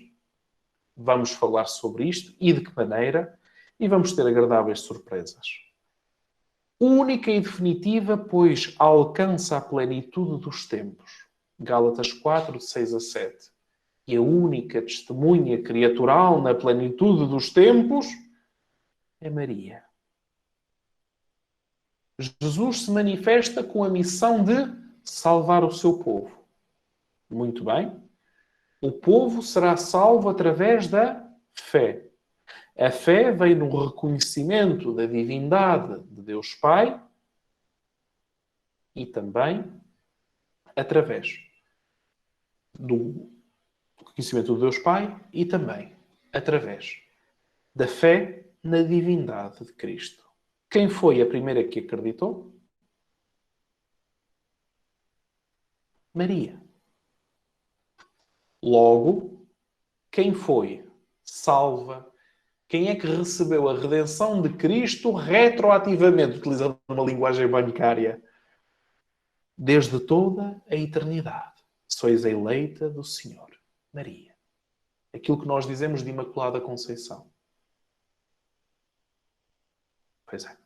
Speaker 1: Vamos falar sobre isto e de que maneira, e vamos ter agradáveis surpresas. Única e definitiva, pois alcança a plenitude dos tempos. Gálatas 4:6-7. E a única testemunha criatural na plenitude dos tempos é Maria. Jesus se manifesta com a missão de salvar o seu povo. Muito bem. O povo será salvo através da fé. A fé vem no reconhecimento da divindade de Deus Pai e também através do reconhecimento de Deus Pai e também através da fé na divindade de Cristo. Quem foi a primeira que acreditou? Maria. Logo, quem foi salva? Quem é que recebeu a redenção de Cristo retroativamente, utilizando uma linguagem bancária? Desde toda a eternidade. Sois a eleita do Senhor, Maria. Aquilo que nós dizemos de Imaculada Conceição. Pois é.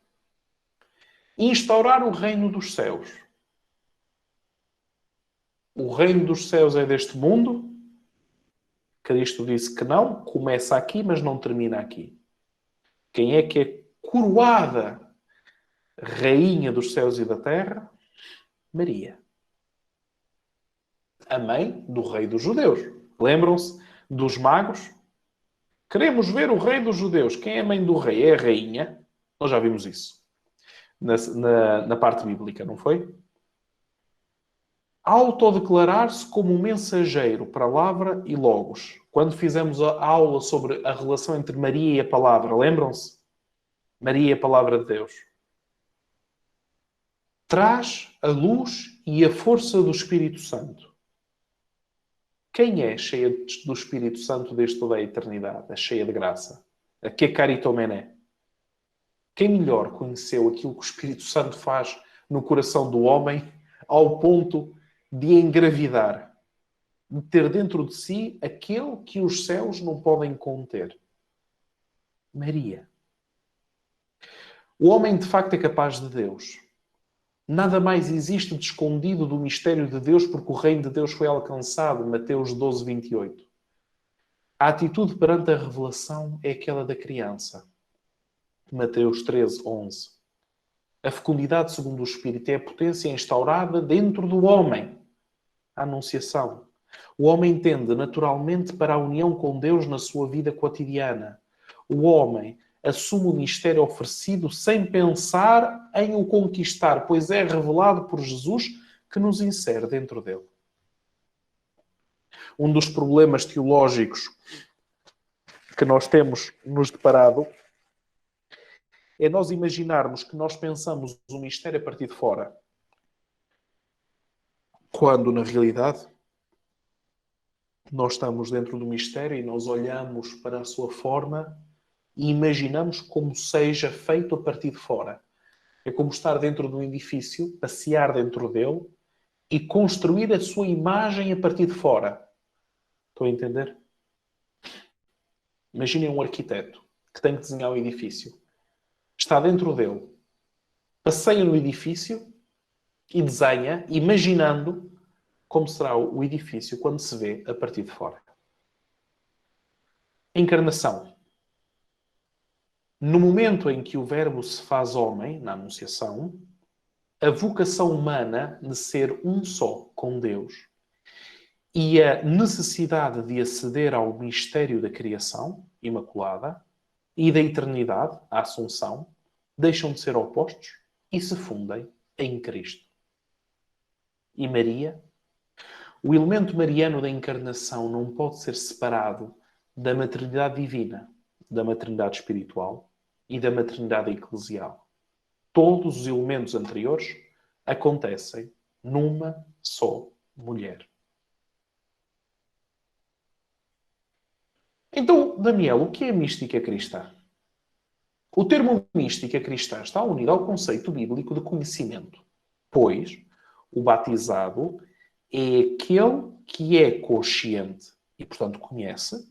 Speaker 1: Instaurar o reino dos céus. O reino dos céus é deste mundo? Cristo disse que não, começa aqui, mas não termina aqui. Quem é que coroada rainha dos céus e da terra, Maria. A mãe do rei dos judeus. Lembram-se dos magos? Queremos ver o rei dos judeus. Quem é a mãe do rei? É a rainha. Nós já vimos isso na parte bíblica, não foi? Autodeclarar-se como um mensageiro, palavra e logos. Quando fizemos a aula sobre a relação entre Maria e a palavra, lembram-se? Maria é a palavra de Deus. Traz a luz e a força do Espírito Santo. Quem é cheia do Espírito Santo desde toda a eternidade? É cheia de graça. A que caritomené? Quem melhor conheceu aquilo que o Espírito Santo faz no coração do homem ao ponto de engravidar? De ter dentro de si aquele que os céus não podem conter? Maria. O homem de facto é capaz de Deus. Nada mais existe de escondido do mistério de Deus porque o reino de Deus foi alcançado. Mateus 12, 28. A atitude perante a revelação é aquela da criança. Mateus 13, 11. A fecundidade segundo o Espírito é a potência instaurada dentro do homem. A anunciação. O homem tende naturalmente para a união com Deus na sua vida cotidiana. O homem assume o mistério oferecido sem pensar em o conquistar, pois é revelado por Jesus que nos insere dentro dele. Um dos problemas teológicos que nós temos nos deparado é nós imaginarmos que nós pensamos o mistério a partir de fora, quando, na realidade, nós estamos dentro do mistério e nós olhamos para a sua forma e imaginamos como seja feito a partir de fora. É como estar dentro de um edifício, passear dentro dele e construir a sua imagem a partir de fora. Estão a entender? Imaginem um arquiteto que tem que desenhar um edifício. Está dentro dele. Passeia no edifício e desenha, imaginando como será o edifício quando se vê a partir de fora. Encarnação. No momento em que o Verbo se faz homem, na Anunciação, a vocação humana de ser um só com Deus e a necessidade de aceder ao mistério da criação, imaculada, e da eternidade, a Assunção, deixam de ser opostos e se fundem em Cristo. E Maria? O elemento mariano da encarnação não pode ser separado da maternidade divina, da maternidade espiritual e da maternidade eclesial. Todos os elementos anteriores acontecem numa só mulher. Então, Daniel, o que é mística cristã? O termo mística cristã está unido ao conceito bíblico de conhecimento, pois o batizado é aquele que é consciente e, portanto, conhece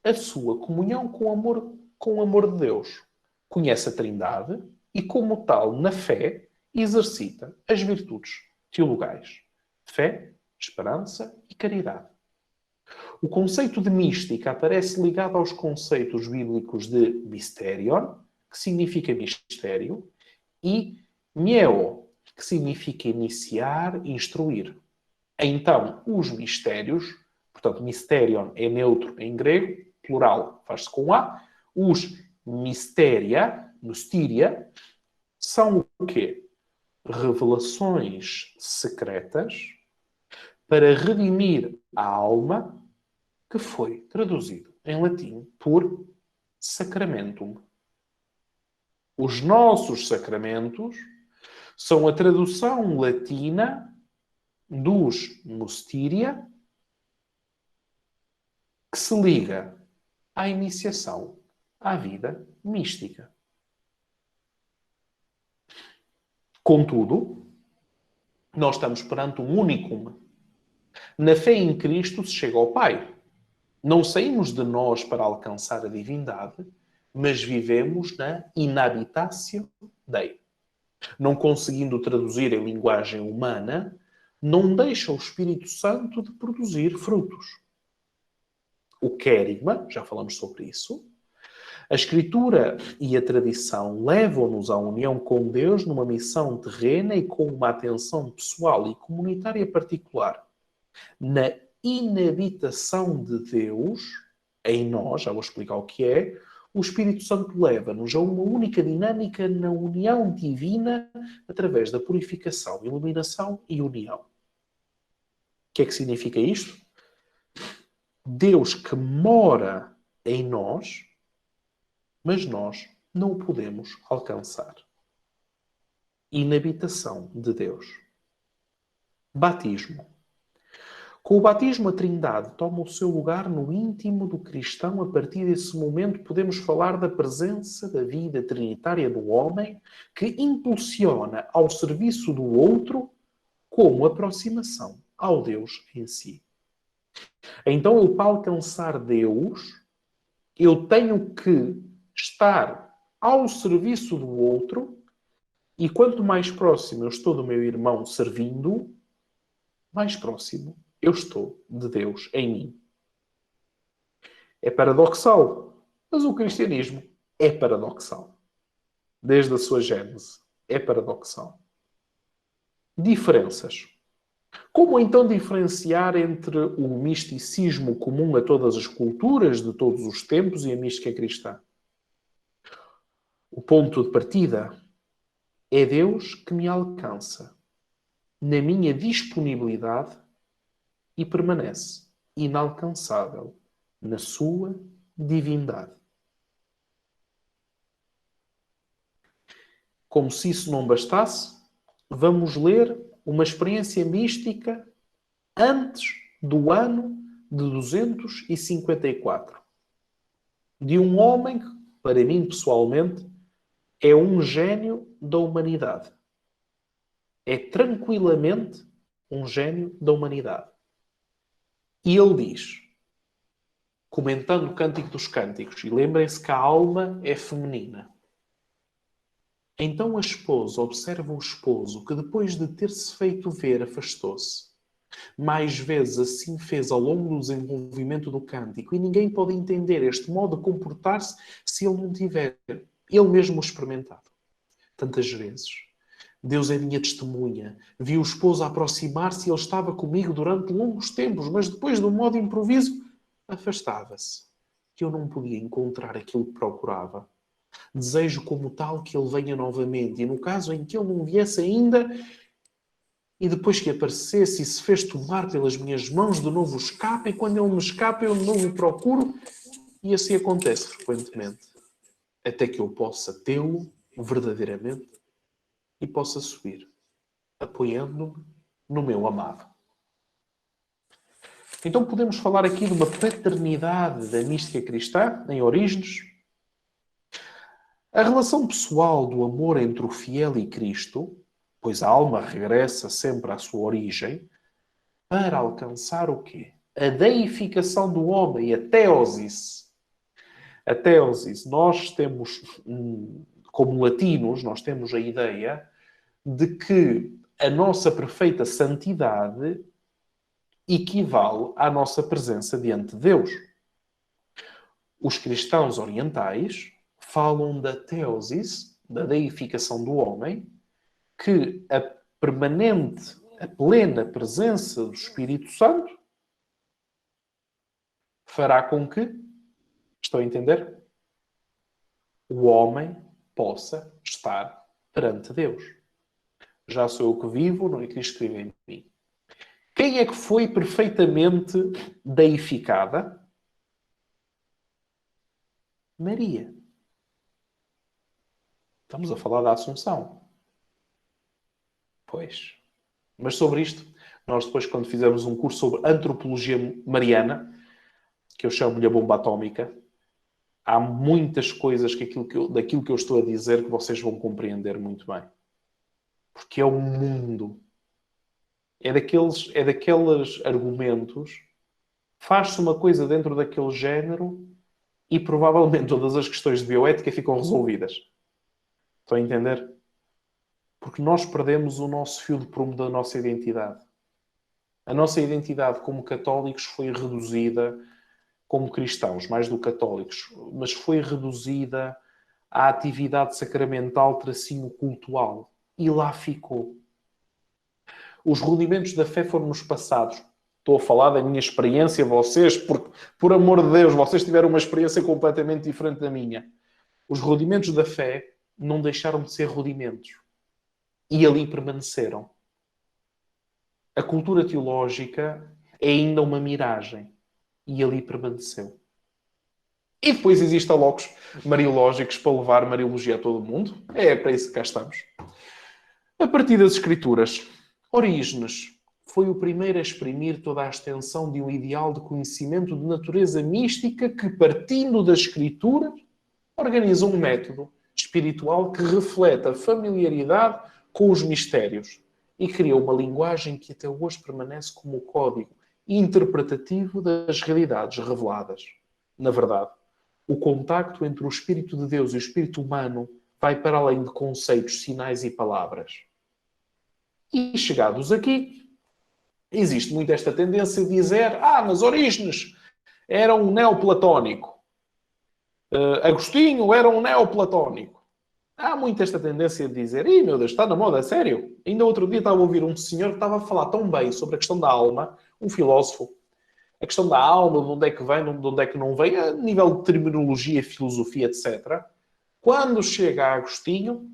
Speaker 1: a sua comunhão com o amor de Deus. Conhece a Trindade e, como tal, na fé, exercita as virtudes teologais. Fé, esperança e caridade. O conceito de mística aparece ligado aos conceitos bíblicos de mysterion, que significa mistério, e mieo, que significa iniciar, instruir. Então, os mistérios, portanto, mysterion é neutro em grego, plural faz-se com A, os mysteria, mystíria, são o quê? Revelações secretas para redimir a alma, que foi traduzido em latim por sacramentum. Os nossos sacramentos são a tradução latina dos mysteria, que se liga à iniciação à vida mística. Contudo, nós estamos perante um unicum. Na fé em Cristo se chega ao Pai. Não saímos de nós para alcançar a divindade, mas vivemos na inabitatio Dei. Não conseguindo traduzir em linguagem humana, não deixa o Espírito Santo de produzir frutos. O quérigma, já falamos sobre isso, A Escritura e a tradição levam-nos à união com Deus numa missão terrena e com uma atenção pessoal e comunitária particular. Na inabitação de Deus, em nós, já vou explicar o que é, o Espírito Santo leva-nos a uma única dinâmica na união divina através da purificação, iluminação e união. O que é que significa isto? Deus que mora em nós, mas nós não o podemos alcançar. Inabitação de Deus. Batismo. Com o batismo, a Trindade toma o seu lugar no íntimo do cristão. A partir desse momento, podemos falar da presença da vida trinitária do homem, que impulsiona ao serviço do outro como aproximação ao Deus em si. Então, eu, para alcançar Deus, eu tenho que estar ao serviço do outro, e quanto mais próximo eu estou do meu irmão servindo, mais próximo eu estou de Deus em mim. É paradoxal, mas o cristianismo é paradoxal. Desde a sua gênese, é paradoxal. Diferenças. Como então diferenciar entre o misticismo comum a todas as culturas de todos os tempos e a mística cristã? O ponto de partida é Deus que me alcança na minha disponibilidade e permanece inalcançável na sua divindade. Como se isso não bastasse, vamos ler uma experiência mística antes do ano de 254. De um homem que, para mim pessoalmente, é um gênio da humanidade. É tranquilamente um gênio da humanidade. E ele diz, comentando o Cântico dos Cânticos, e lembrem-se que a alma é feminina. Então a esposa observa o esposo, que depois de ter-se feito ver, afastou-se. Mais vezes assim fez ao longo do desenvolvimento do cântico, e ninguém pode entender este modo de comportar-se se ele não tiver ele mesmo experimentado. Tantas vezes. Deus é minha testemunha. Vi o esposo aproximar-se e ele estava comigo durante longos tempos, mas depois, de um modo improviso, afastava-se. Que eu não podia encontrar aquilo que procurava. Desejo como tal que ele venha novamente. E no caso em que ele não viesse ainda, e depois que aparecesse e se fez tomar pelas minhas mãos, de novo escapa, e quando ele me escapa, eu de novo o procuro. E assim acontece frequentemente. Até que eu possa tê-lo verdadeiramente e possa subir, apoiando-me no meu amado. Então podemos falar aqui de uma paternidade da mística cristã, em Orígenes. A relação pessoal do amor entre o fiel e Cristo, pois a alma regressa sempre à sua origem, para alcançar o quê? A deificação do homem, a theosis. A theosis. Nós temos, como latinos, nós temos a ideia de que a nossa perfeita santidade equivale à nossa presença diante de Deus. Os cristãos orientais falam da theosis, da deificação do homem, que a permanente, a plena presença do Espírito Santo fará com que, estão a entender? O homem possa estar perante Deus. Já sou eu que vivo, não é Cristo que vive em mim. Quem é que foi perfeitamente deificada? Maria. Estamos a falar da Assunção. Pois. Mas sobre isto, nós depois, quando fizermos um curso sobre antropologia mariana, que eu chamo-lhe a bomba atómica, há muitas coisas daquilo que eu estou a dizer que vocês vão compreender muito bem. Porque é um mundo. É daqueles argumentos. Faz-se uma coisa dentro daquele género e provavelmente todas as questões de bioética ficam resolvidas. Estão a entender? Porque nós perdemos o nosso fio de prumo da nossa identidade. A nossa identidade como católicos foi reduzida como cristãos, mais do que católicos, mas foi reduzida à atividade sacramental tracinho cultual. E lá ficou. Os rudimentos da fé foram-nos passados. Estou a falar da minha experiência, vocês, porque, por amor de Deus, vocês tiveram uma experiência completamente diferente da minha. Os rudimentos da fé não deixaram de ser rudimentos. E ali permaneceram. A cultura teológica é ainda uma miragem. E ali permaneceu. E depois existem locos mariológicos para levar mariologia a todo o mundo. É para isso que cá estamos. A partir das Escrituras, Orígenes foi o primeiro a exprimir toda a extensão de um ideal de conhecimento de natureza mística que, partindo das Escrituras, organiza um método espiritual que reflete a familiaridade com os mistérios e criou uma linguagem que até hoje permanece como o código interpretativo das realidades reveladas. Na verdade, o contacto entre o Espírito de Deus e o Espírito humano vai para além de conceitos, sinais e palavras. E chegados aqui, existe muito esta tendência de dizer mas Orígenes era um neoplatónico. Agostinho era um neoplatónico. Há muito esta tendência de dizer meu Deus, está na moda, é sério? Ainda outro dia estava a ouvir um senhor que estava a falar tão bem sobre a questão da alma, um filósofo, a questão da alma, de onde é que vem, de onde é que não vem, a nível de terminologia, filosofia, etc. Quando chega a Agostinho,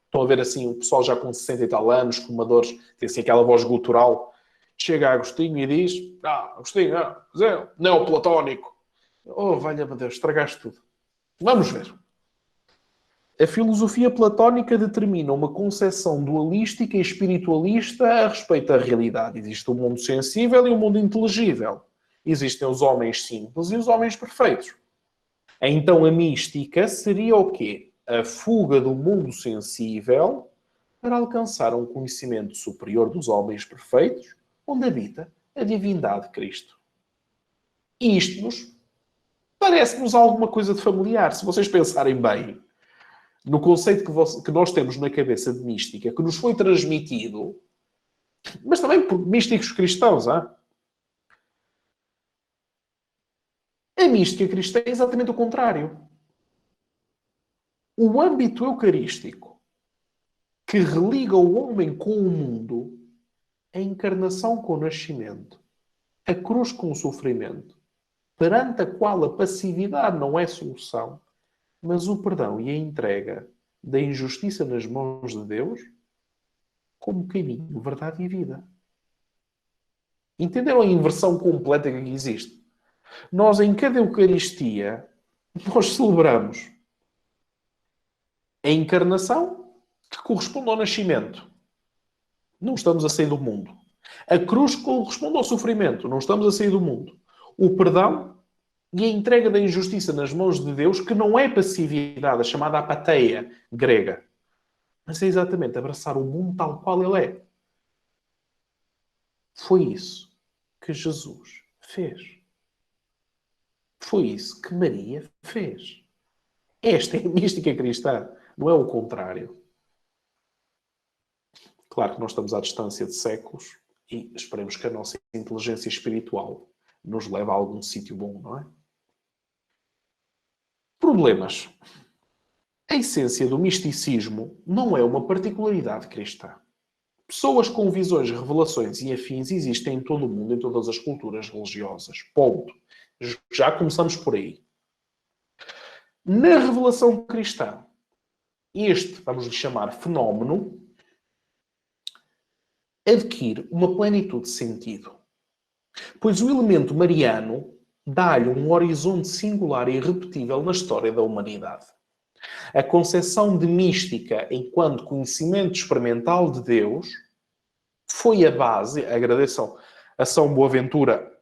Speaker 1: estão a ver assim, o pessoal já com 60 e tal anos, fumadores, tem assim aquela voz gutural, chega a Agostinho e diz, Agostinho, Zé, neoplatónico. Oh, valha-me Deus, estragaste tudo. Vamos ver. A filosofia platónica determina uma concepção dualística e espiritualista a respeito da realidade. Existe o mundo sensível e o mundo inteligível. Existem os homens simples e os homens perfeitos. Então a mística seria o quê? A fuga do mundo sensível para alcançar um conhecimento superior dos homens perfeitos, onde habita a divindade de Cristo. E isto parece-nos alguma coisa de familiar. Se vocês pensarem bem no conceito que nós temos na cabeça de mística, que nos foi transmitido, mas também por místicos cristãos, A mística cristã é exatamente o contrário. O âmbito eucarístico que religa o homem com o mundo, a encarnação com o nascimento, a cruz com o sofrimento, perante a qual a passividade não é solução, mas o perdão e a entrega da injustiça nas mãos de Deus como caminho, verdade e vida. Entenderam a inversão completa que aqui existe? Nós, em cada Eucaristia, nós celebramos a encarnação que corresponde ao nascimento. Não estamos a sair do mundo. A cruz corresponde ao sofrimento. Não estamos a sair do mundo. O perdão e a entrega da injustiça nas mãos de Deus, que não é passividade, a chamada apateia grega, mas é exatamente abraçar o mundo tal qual ele é. Foi isso que Jesus fez. Foi isso que Maria fez. Esta é a mística cristã, não é o contrário. Claro que nós estamos à distância de séculos e esperemos que a nossa inteligência espiritual nos leve a algum sítio bom, não é? Problemas. A essência do misticismo não é uma particularidade cristã. Pessoas com visões, revelações e afins existem em todo o mundo, em todas as culturas religiosas. Ponto. Já começamos por aí. Na revelação cristã, este, vamos lhe chamar fenómeno, adquire uma plenitude de sentido. Pois o elemento mariano dá-lhe um horizonte singular e irrepetível na história da humanidade. A concepção de mística enquanto conhecimento experimental de Deus foi a base, agradeço a São Boaventura,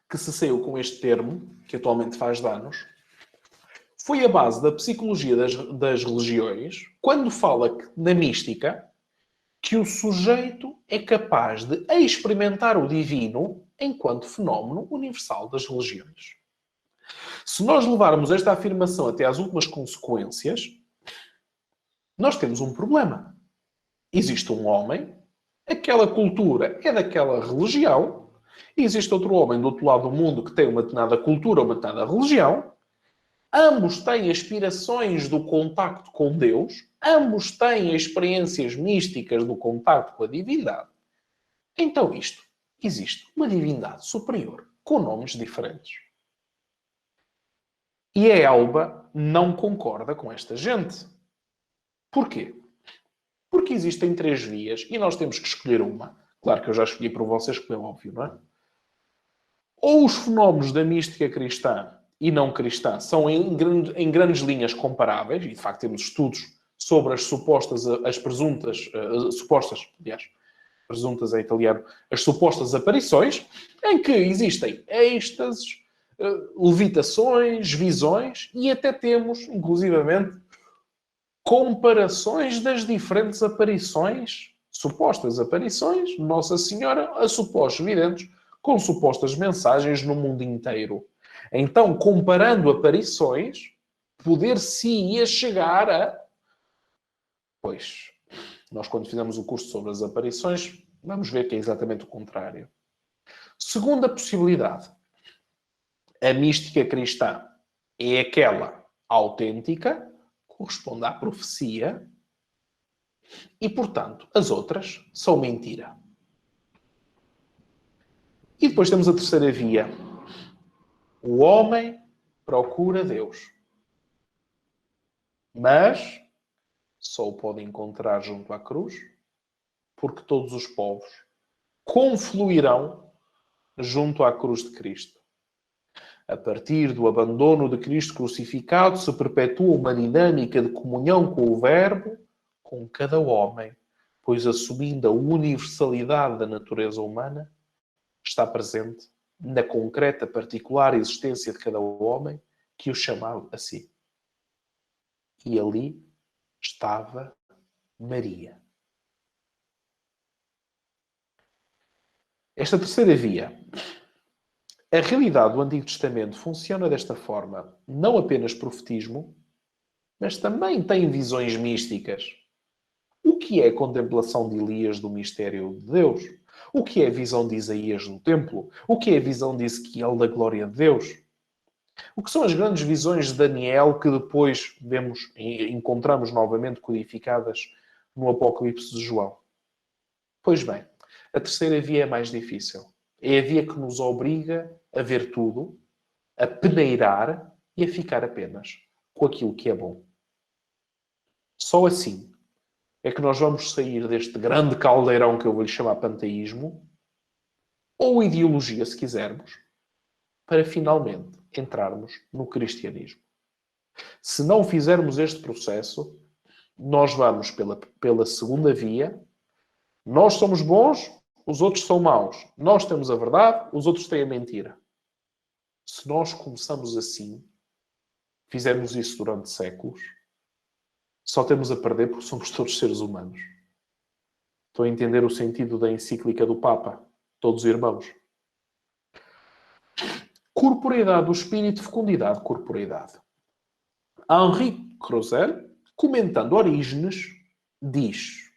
Speaker 1: que se saiu com este termo, que atualmente faz danos, foi a base da psicologia das religiões, quando fala na mística, que o sujeito é capaz de experimentar o divino enquanto fenómeno universal das religiões. Se nós levarmos esta afirmação até às últimas consequências, nós temos um problema. Existe um homem, aquela cultura é daquela religião, E existe outro homem do outro lado do mundo que tem uma determinada cultura, uma determinada religião. Ambos têm aspirações do contacto com Deus. Ambos têm experiências místicas do contacto com a divindade. Então existe uma divindade superior com nomes diferentes. E a Elba não concorda com esta gente. Porquê? Porque existem 3 vias e nós temos que escolher uma. Claro que eu já escolhi para vocês, como é óbvio, não é? Ou os fenómenos da mística cristã e não cristã são em grandes linhas comparáveis, e de facto temos estudos sobre as presuntas é italiano, as supostas aparições, em que existem êxtases, levitações, visões, e até temos, inclusivamente, comparações das diferentes aparições, supostas aparições de Nossa Senhora a supostos videntes, com supostas mensagens no mundo inteiro. Então, comparando aparições, poder-se-ia chegar a... Pois, nós quando fizemos o curso sobre as aparições, vamos ver que é exatamente o contrário. Segunda possibilidade. A mística cristã é aquela autêntica, corresponde à profecia, e, portanto, as outras são mentira. E depois temos a terceira via. O homem procura Deus. Mas só o pode encontrar junto à cruz, porque todos os povos confluirão junto à cruz de Cristo. A partir do abandono de Cristo crucificado, se perpetua uma dinâmica de comunhão com o Verbo, com cada homem, pois assumindo a universalidade da natureza humana, está presente na concreta, particular existência de cada homem que o chamava a si. E ali estava Maria. Esta terceira via. A realidade do Antigo Testamento funciona desta forma, não apenas profetismo, mas também tem visões místicas. O que é a contemplação de Elias do mistério de Deus? O que é a visão de Isaías no templo? O que é a visão de Ezequiel da glória de Deus? O que são as grandes visões de Daniel que depois vemos e encontramos novamente codificadas no Apocalipse de João? Pois bem, a terceira via é mais difícil. É a via que nos obriga a ver tudo, a peneirar e a ficar apenas com aquilo que é bom. Só assim é que nós vamos sair deste grande caldeirão que eu vou lhe chamar panteísmo, ou ideologia, se quisermos, para finalmente entrarmos no cristianismo. Se não fizermos este processo, nós vamos pela segunda via. Nós somos bons, os outros são maus. Nós temos a verdade, os outros têm a mentira. Se nós começamos assim, fizermos isso durante séculos, só temos a perder porque somos todos seres humanos. Estou a entender o sentido da encíclica do Papa, todos irmãos. Corporeidade do espírito, fecundidade, corporeidade. Henri Crozel, comentando Orígenes, diz: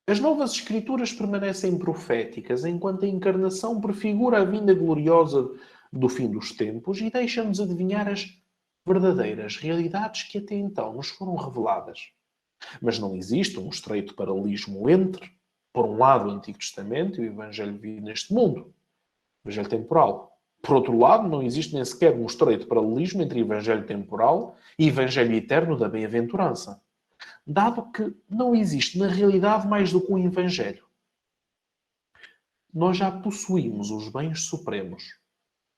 Speaker 1: as novas escrituras permanecem proféticas, enquanto a encarnação prefigura a vinda gloriosa do fim dos tempos e deixa-nos adivinhar as verdadeiras realidades que até então nos foram reveladas. Mas não existe um estreito paralelismo entre, por um lado, o Antigo Testamento e o Evangelho vivo neste mundo, o Evangelho temporal. Por outro lado, não existe nem sequer um estreito paralelismo entre Evangelho temporal e Evangelho eterno da bem-aventurança, dado que não existe na realidade mais do que um Evangelho. Nós já possuímos os bens supremos.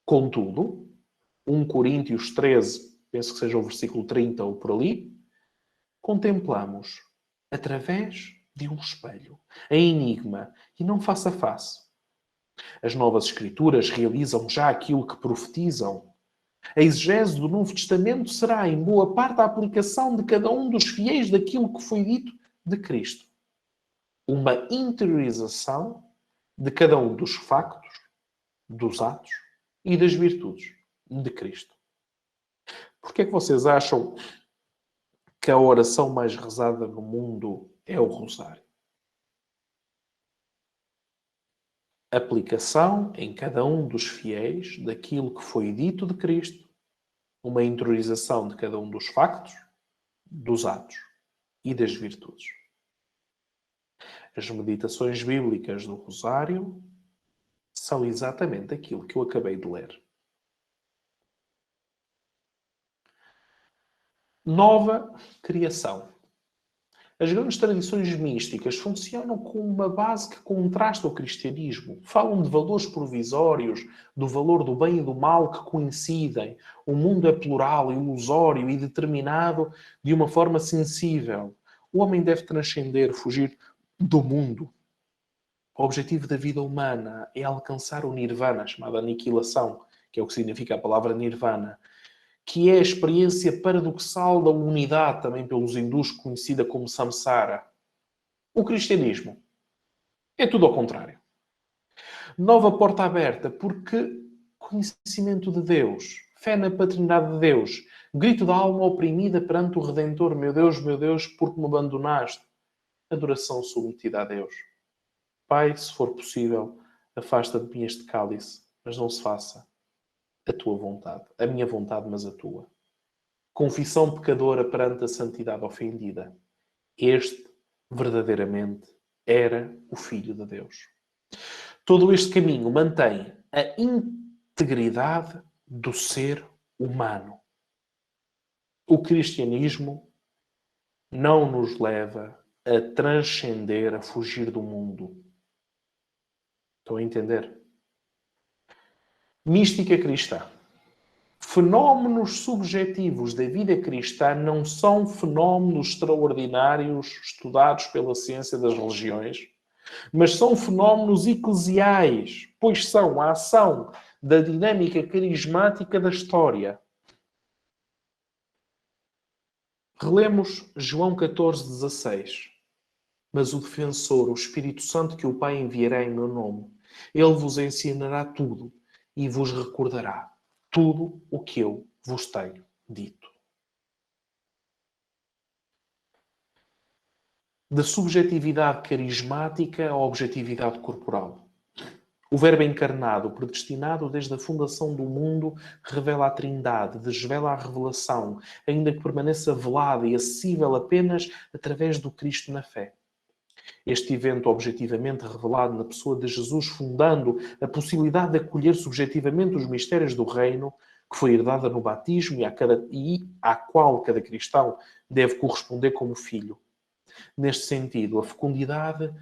Speaker 1: Contudo, 1 Coríntios 13, penso que seja o versículo 30 ou por ali, contemplamos através de um espelho, em enigma e não face a face. As novas escrituras realizam já aquilo que profetizam. A exegese do Novo Testamento será, em boa parte, a aplicação de cada um dos fiéis daquilo que foi dito de Cristo. Uma interiorização de cada um dos factos, dos atos e das virtudes de Cristo. Por que é que vocês acham que a oração mais rezada no mundo é o rosário? aplicação em cada um dos fiéis daquilo que foi dito de Cristo, uma interiorização de cada um dos factos, dos atos e das virtudes. As meditações bíblicas do Rosário são exatamente aquilo que eu acabei de ler. Nova criação. As grandes tradições místicas funcionam como uma base que contrasta o cristianismo. Falam de valores provisórios, do valor do bem e do mal que coincidem. O mundo é plural, ilusório e determinado de uma forma sensível. O homem deve transcender, fugir do mundo. O objetivo da vida humana é alcançar o nirvana, chamada aniquilação, que é o que significa a palavra nirvana, que é a experiência paradoxal da unidade, também pelos hindus conhecida como samsara. O cristianismo é tudo ao contrário. Nova porta aberta, porque conhecimento de Deus, fé na paternidade de Deus, grito da alma oprimida perante o Redentor, meu Deus, por que me abandonaste? Adoração submetida a Deus. Pai, se for possível, afasta de mim este cálice, mas não se faça a tua vontade, a minha vontade, mas a tua. Confissão pecadora perante a santidade ofendida. Este, verdadeiramente, era o Filho de Deus. Todo este caminho mantém a integridade do ser humano. O cristianismo não nos leva a transcender, a fugir do mundo. Estão a entender? Mística cristã. Fenómenos subjetivos da vida cristã não são fenómenos extraordinários estudados pela ciência das religiões, mas são fenómenos eclesiais, pois são a ação da dinâmica carismática da história. Relemos João 14,16. Mas o defensor, o Espírito Santo que o Pai enviará em meu nome, ele vos ensinará tudo e vos recordará tudo o que eu vos tenho dito. Da subjetividade carismática à objetividade corporal. O Verbo encarnado, predestinado desde a fundação do mundo, revela a Trindade, desvela a revelação, ainda que permaneça velada e acessível apenas através do Cristo na fé. Este evento objetivamente revelado na pessoa de Jesus, fundando a possibilidade de acolher subjetivamente os mistérios do reino, que foi herdada no batismo e à qual cada cristão deve corresponder como filho. Neste sentido, a fecundidade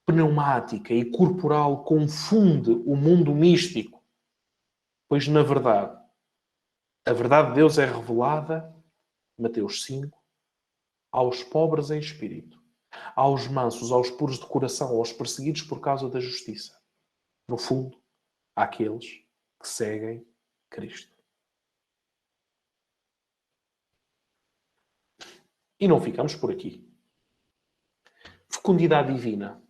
Speaker 1: pneumática e corporal confunde o mundo místico, pois, na verdade, a verdade de Deus é revelada, Mateus 5, aos pobres em espírito, aos mansos, aos puros de coração, aos perseguidos por causa da justiça. No fundo, àqueles que seguem Cristo. E não ficamos por aqui. Fecundidade divina.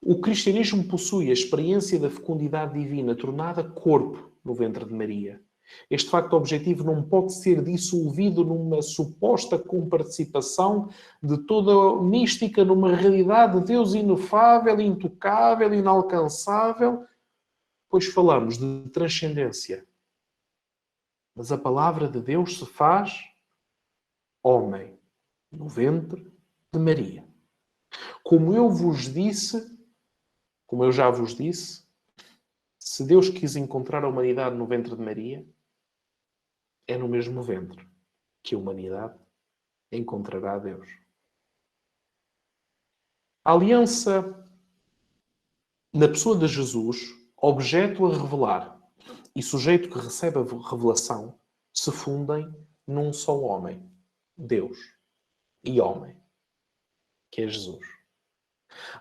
Speaker 1: O cristianismo possui a experiência da fecundidade divina tornada corpo no ventre de Maria. Este facto objetivo não pode ser dissolvido numa suposta comparticipação de toda a mística numa realidade de Deus inefável, intocável, inalcançável, pois falamos de transcendência. Mas a palavra de Deus se faz homem no ventre de Maria. Como eu já vos disse, se Deus quis encontrar a humanidade no ventre de Maria, é no mesmo ventre que a humanidade encontrará a Deus. A aliança na pessoa de Jesus, objeto a revelar e sujeito que recebe a revelação, se fundem num só homem, Deus, e homem, que é Jesus.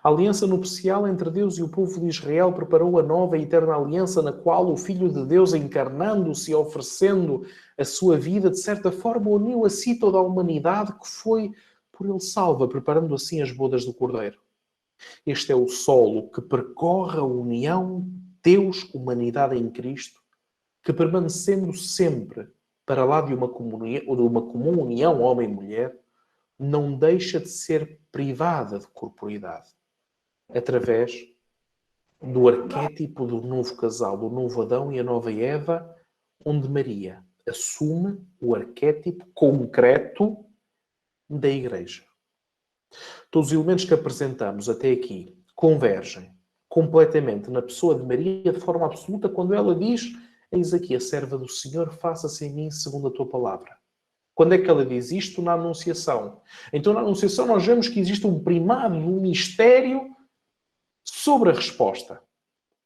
Speaker 1: A aliança nupcial entre Deus e o povo de Israel preparou a nova e eterna aliança na qual o Filho de Deus, encarnando-se e oferecendo a sua vida, de certa forma uniu a si toda a humanidade que foi por ele salva, preparando assim as bodas do Cordeiro. Este é o solo que percorre a união Deus-humanidade em Cristo, que permanecendo sempre para lá de uma comum união homem-mulher, não deixa de ser privada de corporidade, através do arquétipo do novo casal, do novo Adão e a nova Eva, onde Maria assume o arquétipo concreto da Igreja. Todos os elementos que apresentamos até aqui convergem completamente na pessoa de Maria de forma absoluta quando ela diz: eis aqui a serva do Senhor, faça-se em mim segundo a tua palavra. Quando é que ela diz isto? Na Anunciação. Então, na Anunciação, nós vemos que existe um primado do mistério sobre a resposta.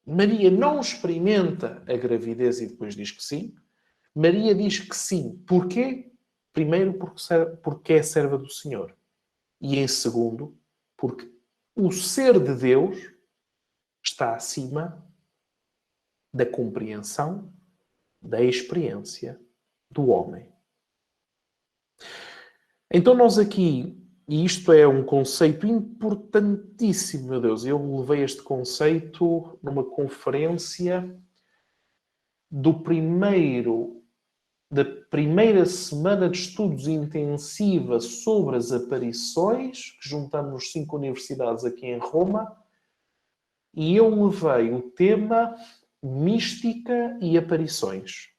Speaker 1: Maria não experimenta a gravidez e depois diz que sim. Maria diz que sim. Porquê? Primeiro, porque é serva do Senhor. E em segundo, porque o ser de Deus está acima da compreensão, da experiência do homem. Então nós aqui, e isto é um conceito importantíssimo, meu Deus, eu levei este conceito numa conferência da primeira semana de estudos intensiva sobre as aparições, que juntamos 5 universidades aqui em Roma, e eu levei o tema mística e aparições.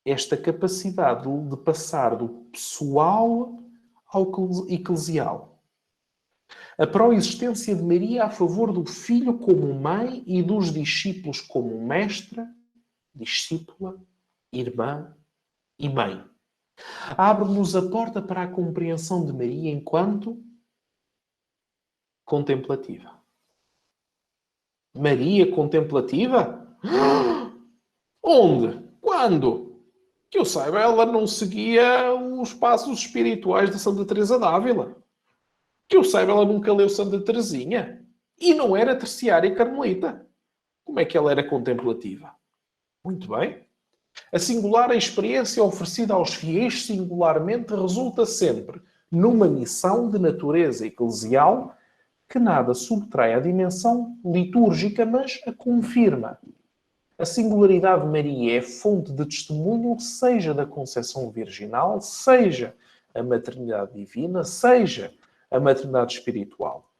Speaker 1: Esta capacidade de passar do pessoal ao eclesial. A pró-existência de Maria a favor do filho como mãe e dos discípulos como mestra, discípula, irmã e mãe. Abre-nos a porta para a compreensão de Maria enquanto contemplativa. Maria contemplativa? Onde? Quando? Que eu saiba, ela não seguia os passos espirituais de Santa Teresa d'Ávila. Que eu saiba, ela nunca leu Santa Teresinha. E não era terciária carmelita. Como é que ela era contemplativa? Muito bem. A singular experiência oferecida aos fiéis singularmente resulta sempre numa missão de natureza eclesial que nada subtrai à dimensão litúrgica, mas a confirma. A singularidade de Maria é fonte de testemunho, seja da concepção virginal, seja a maternidade divina, seja a maternidade espiritual.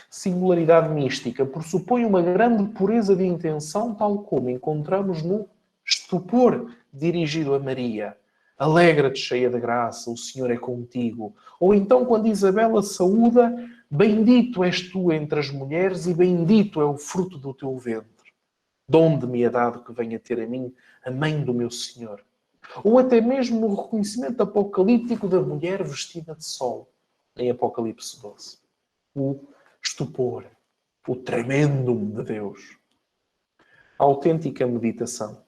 Speaker 1: Singularidade mística pressupõe uma grande pureza de intenção, tal como encontramos no estupor dirigido a Maria. Alegra-te, cheia de graça, o Senhor é contigo. Ou então, quando Isabela saúda, bendito és tu entre as mulheres e bendito é o fruto do teu ventre. Donde me é dado que venha ter a mim a mãe do meu Senhor. Ou até mesmo no reconhecimento apocalíptico da mulher vestida de sol, em Apocalipse 12. O estupor, o tremendum de Deus. A autêntica meditação.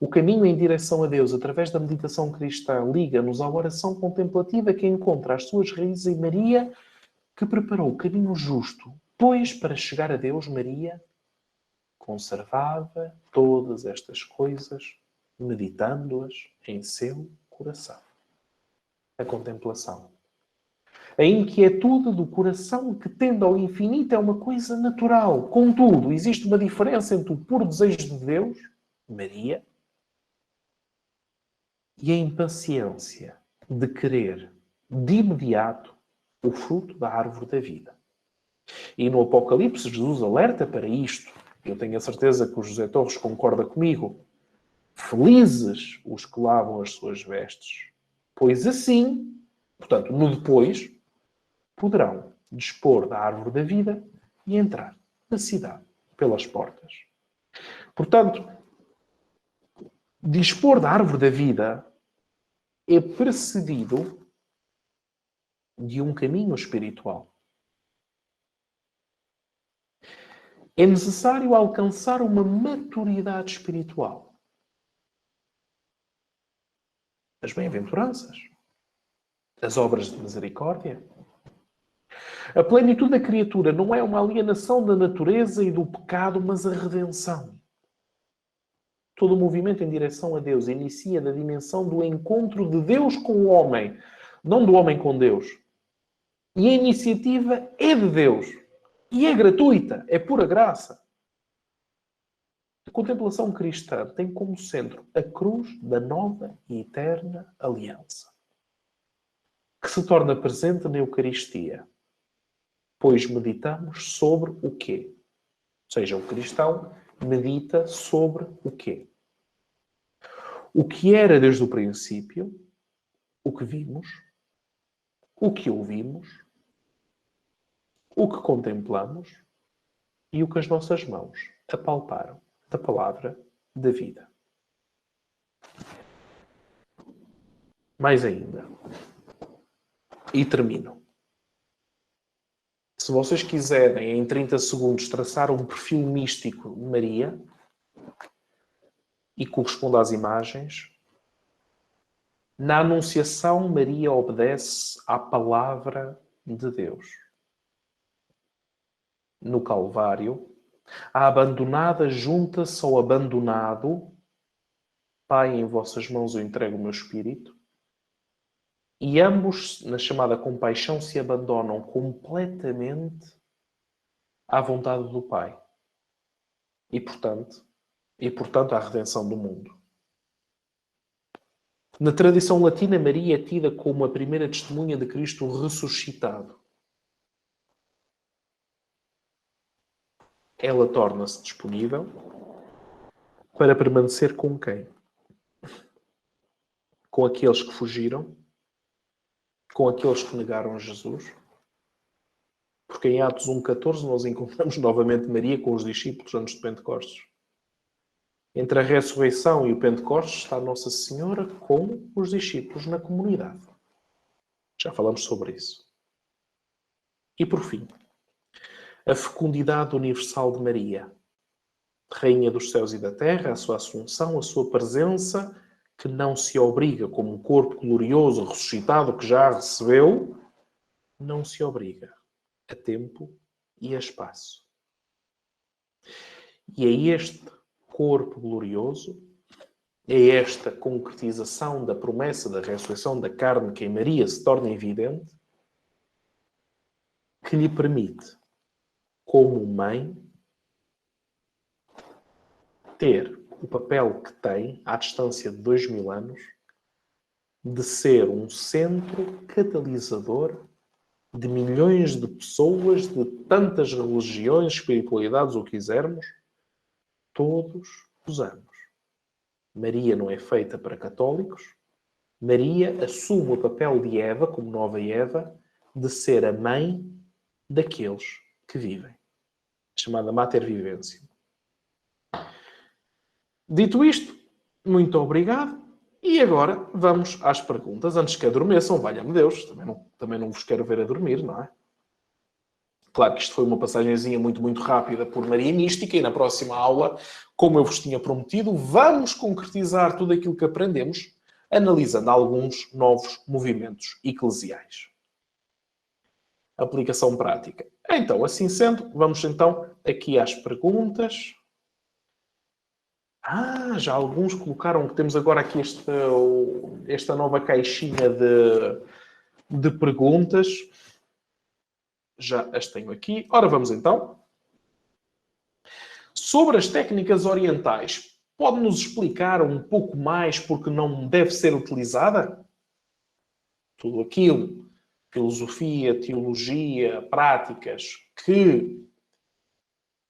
Speaker 1: O caminho em direção a Deus, através da meditação cristã, liga-nos à oração contemplativa que encontra as suas raízes em Maria, que preparou o caminho justo, pois, para chegar a Deus, Maria conservava todas estas coisas, meditando-as em seu coração. A contemplação. A inquietude do coração que tende ao infinito é uma coisa natural. Contudo, existe uma diferença entre o puro desejo de Deus, Maria, e a impaciência de querer, de imediato, o fruto da árvore da vida. E no Apocalipse, Jesus alerta para isto. Eu tenho a certeza que o José Torres concorda comigo. Felizes os que lavam as suas vestes, pois assim, portanto, no depois, poderão dispor da árvore da vida e entrar na cidade pelas portas. Portanto, dispor da árvore da vida é precedido de um caminho espiritual. É necessário alcançar uma maturidade espiritual. As bem-aventuranças, as obras de misericórdia. A plenitude da criatura não é uma alienação da natureza e do pecado, mas a redenção. Todo o movimento em direção a Deus inicia da dimensão do encontro de Deus com o homem, não do homem com Deus. E a iniciativa é de Deus. E é gratuita, é pura graça. A contemplação cristã tem como centro a cruz da nova e eterna aliança, que se torna presente na Eucaristia. pois meditamos sobre o quê? Ou seja, o cristão medita sobre o quê? O que era desde o princípio, o que vimos, o que ouvimos, o que contemplamos e o que as nossas mãos apalparam da palavra da vida. Mais ainda. E termino. Se vocês quiserem, em 30 segundos, traçar um perfil místico de Maria e corresponda às imagens, na Anunciação, Maria obedece à palavra de Deus. No Calvário, a abandonada junta-se ao abandonado. Pai, em vossas mãos eu entrego o meu espírito. E ambos, na chamada compaixão, se abandonam completamente à vontade do Pai. E, portanto, à redenção do mundo. Na tradição latina, Maria é tida como a primeira testemunha de Cristo ressuscitado. Ela torna-se disponível para permanecer com quem? Com aqueles que fugiram, com aqueles que negaram Jesus. Porque em Atos 1,14 nós encontramos novamente Maria com os discípulos antes de Pentecostes. Entre a ressurreição e o Pentecostes está Nossa Senhora com os discípulos na comunidade. Já falamos sobre isso. E por fim, a fecundidade universal de Maria, Rainha dos céus e da terra, a sua assunção, a sua presença, que não se obriga, como um corpo glorioso, ressuscitado, que já recebeu, não se obriga a tempo e a espaço. E é este corpo glorioso, é esta concretização da promessa da ressurreição da carne que em Maria se torna evidente, que lhe permite, como mãe, ter o papel que tem, à distância de 2000 anos, de ser um centro catalisador de milhões de pessoas, de tantas religiões, espiritualidades, o que quisermos, todos os anos. Maria não é feita para católicos. Maria assume o papel de Eva, como nova Eva, de ser a mãe daqueles que vivem. Chamada Mater Vivência. Dito isto, muito obrigado. E agora vamos às perguntas. Antes que adormeçam, valha-me Deus. Também não vos quero ver a dormir, não é? Claro que isto foi uma passagenzinha muito, muito rápida por Maria Mística e na próxima aula, como eu vos tinha prometido, vamos concretizar tudo aquilo que aprendemos, analisando alguns novos movimentos eclesiais. Aplicação prática. Então, assim sendo, vamos então aqui às perguntas. Já alguns colocaram que temos agora aqui esta nova caixinha de perguntas. Já as tenho aqui. Ora, vamos então. Sobre as técnicas orientais, pode-nos explicar um pouco mais porque não deve ser utilizada? Tudo aquilo, filosofia, teologia, práticas que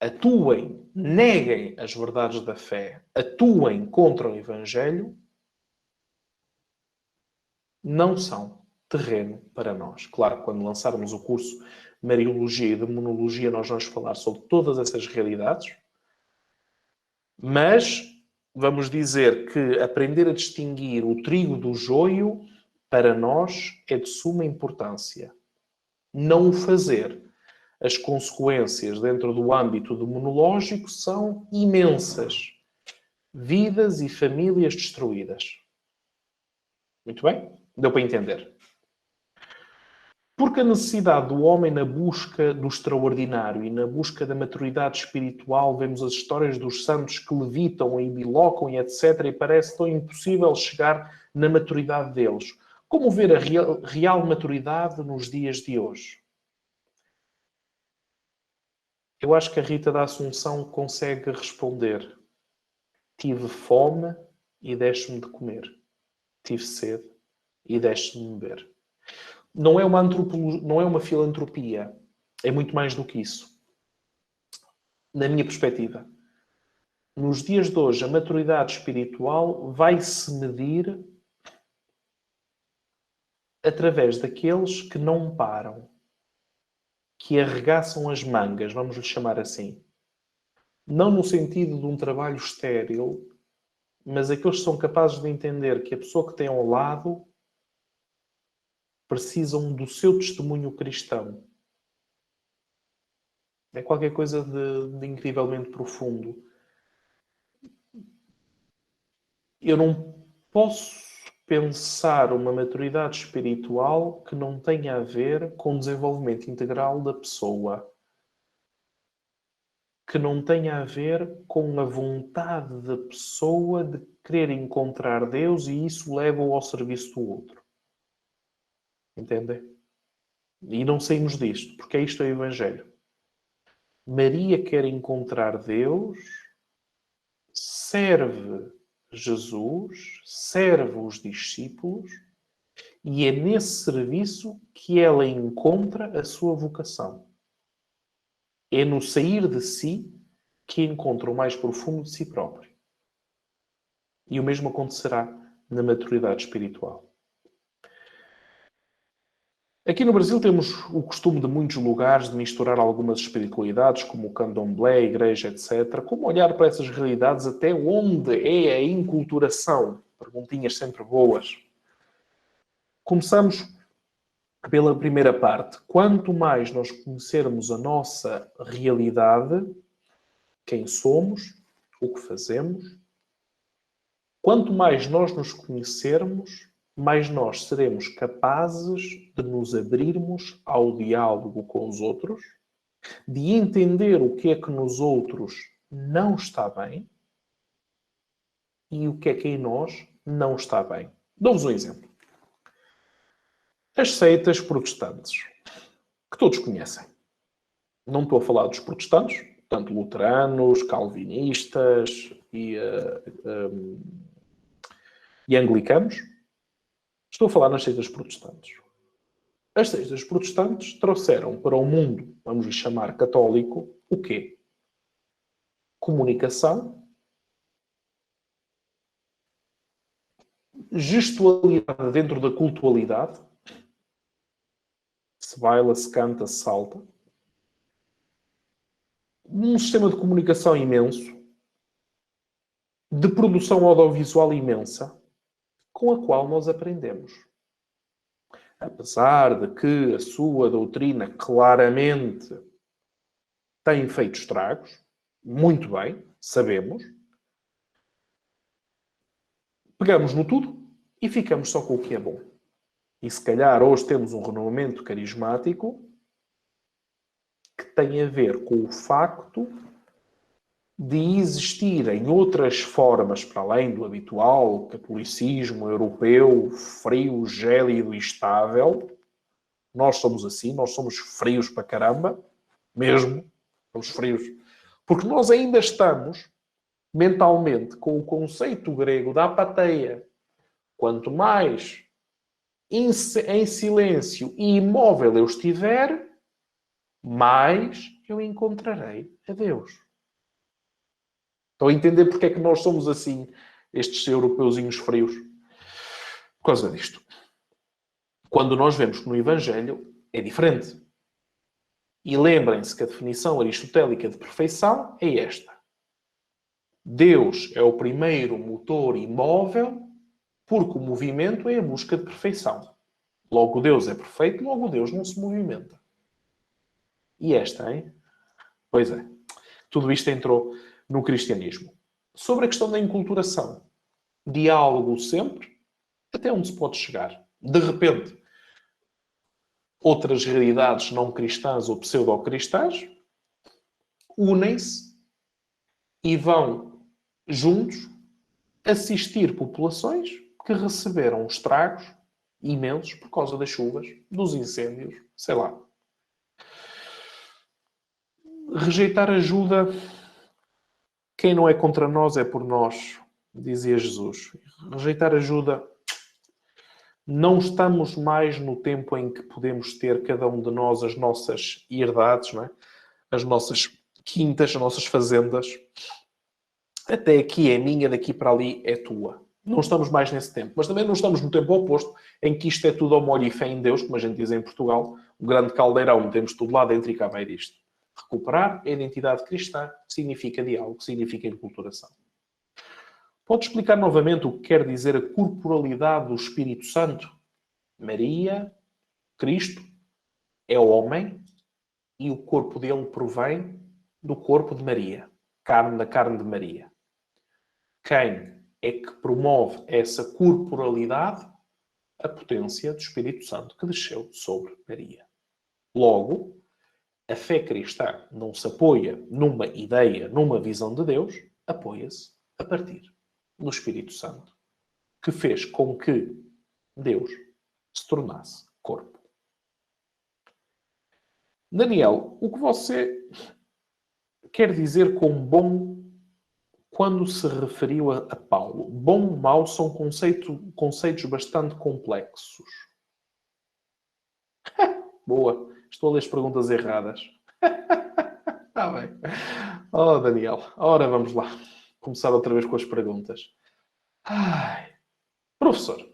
Speaker 1: atuem, neguem as verdades da fé, atuem contra o Evangelho, não são terreno para nós. Claro que quando lançarmos o curso Mariologia e Demonologia, nós vamos falar sobre todas essas realidades, mas vamos dizer que aprender a distinguir o trigo do joio, para nós, é de suma importância. Não o fazer, as consequências dentro do âmbito demonológico são imensas. Vidas e famílias destruídas. Muito bem? Deu para entender. Porque a necessidade do homem na busca do extraordinário e na busca da maturidade espiritual, vemos as histórias dos santos que levitam e bilocam e etc. E parece tão impossível chegar na maturidade deles. Como ver a real maturidade nos dias de hoje? Eu acho que a Rita da Assunção consegue responder. Tive fome e deste-me de comer. Tive sede e deste-me de beber. Não é uma filantropia. É muito mais do que isso. Na minha perspectiva, nos dias de hoje, a maturidade espiritual vai-se medir através daqueles que não param, que arregaçam as mangas, vamos lhe chamar assim. Não no sentido de um trabalho estéril, mas aqueles que são capazes de entender que a pessoa que tem ao lado precisam do seu testemunho cristão. É qualquer coisa de incrivelmente profundo. Eu não posso pensar uma maturidade espiritual que não tenha a ver com o desenvolvimento integral da pessoa. Que não tenha a ver com a vontade da pessoa de querer encontrar Deus e isso leva-o ao serviço do outro. Entendem? E não saímos disto, porque isto é o Evangelho. Maria quer encontrar Deus, serve Jesus, serve os discípulos e é nesse serviço que ela encontra a sua vocação. É no sair de si que encontra o mais profundo de si próprio. E o mesmo acontecerá na maturidade espiritual. Aqui no Brasil temos o costume de muitos lugares de misturar algumas espiritualidades, como o candomblé, a igreja, etc. Como olhar para essas realidades até onde é a inculturação? Perguntinhas sempre boas. Começamos pela primeira parte. Quanto mais nós conhecermos a nossa realidade, quem somos, o que fazemos, quanto mais nós nos conhecermos, mais nós seremos capazes de nos abrirmos ao diálogo com os outros, de entender o que é que nos outros não está bem e o que é que em nós não está bem. Dou-vos um exemplo. As seitas protestantes, que todos conhecem. Não estou a falar dos protestantes, tanto luteranos, calvinistas e anglicanos. Estou a falar nas seitas protestantes. As seitas protestantes trouxeram para o mundo, vamos lhe chamar católico, o quê? Comunicação, gestualidade dentro da cultualidade, se baila, se canta, se salta, um sistema de comunicação imenso, de produção audiovisual imensa, com a qual nós aprendemos. Apesar de que a sua doutrina claramente tem feito estragos, muito bem, sabemos, pegamos no tudo e ficamos só com o que é bom. E se calhar hoje temos um renovamento carismático que tem a ver com o facto de existirem outras formas, para além do habitual catolicismo europeu, frio, gélido e estável. Nós somos assim, nós somos frios para caramba, mesmo, somos frios. Porque nós ainda estamos, mentalmente, com o conceito grego da apateia. Quanto mais em silêncio e imóvel eu estiver, mais eu encontrarei a Deus. Estão a entender porque é que nós somos assim, estes europeuzinhos frios? Por causa disto. Quando nós vemos que no Evangelho é diferente. E lembrem-se que a definição aristotélica de perfeição é esta. Deus é o primeiro motor imóvel, porque o movimento é a busca de perfeição. Logo Deus é perfeito, logo Deus não se movimenta. E esta, hein? Pois é. Tudo isto entrou no cristianismo. Sobre a questão da enculturação. Diálogo sempre, até onde se pode chegar. De repente, outras realidades não cristãs ou pseudo-cristãs unem-se e vão juntos assistir populações que receberam estragos imensos por causa das chuvas, dos incêndios, sei lá. Rejeitar ajuda. Quem não é contra nós é por nós, dizia Jesus. Rejeitar ajuda Não estamos mais no tempo em que podemos ter cada um de nós as nossas herdades, não é? As nossas quintas, as nossas fazendas. Até aqui é minha, daqui para ali é tua. Não estamos mais nesse tempo. Mas também não estamos no tempo oposto, em que isto é tudo ao molho e fé em Deus, como a gente diz em Portugal, o grande caldeirão, temos tudo lá dentro e cá vai disto. Recuperar a identidade cristã significa diálogo, significa enculturação. Pode explicar novamente o que quer dizer a corporalidade do Espírito Santo? Maria, Cristo, é homem e o corpo dele provém do corpo de Maria. Carne da carne de Maria. Quem é que promove essa corporalidade? A potência do Espírito Santo que desceu sobre Maria. Logo, a fé cristã não se apoia numa ideia, numa visão de Deus, apoia-se a partir do Espírito Santo, que fez com que Deus se tornasse corpo. Daniel, o que você quer dizer com bom quando se referiu a Paulo? Bom e mau são conceitos bastante complexos. Boa. Estou a ler as perguntas erradas. Está bem. Oh, Daniel. Ora, vamos lá. Começar outra vez com as perguntas. Ai. Professor,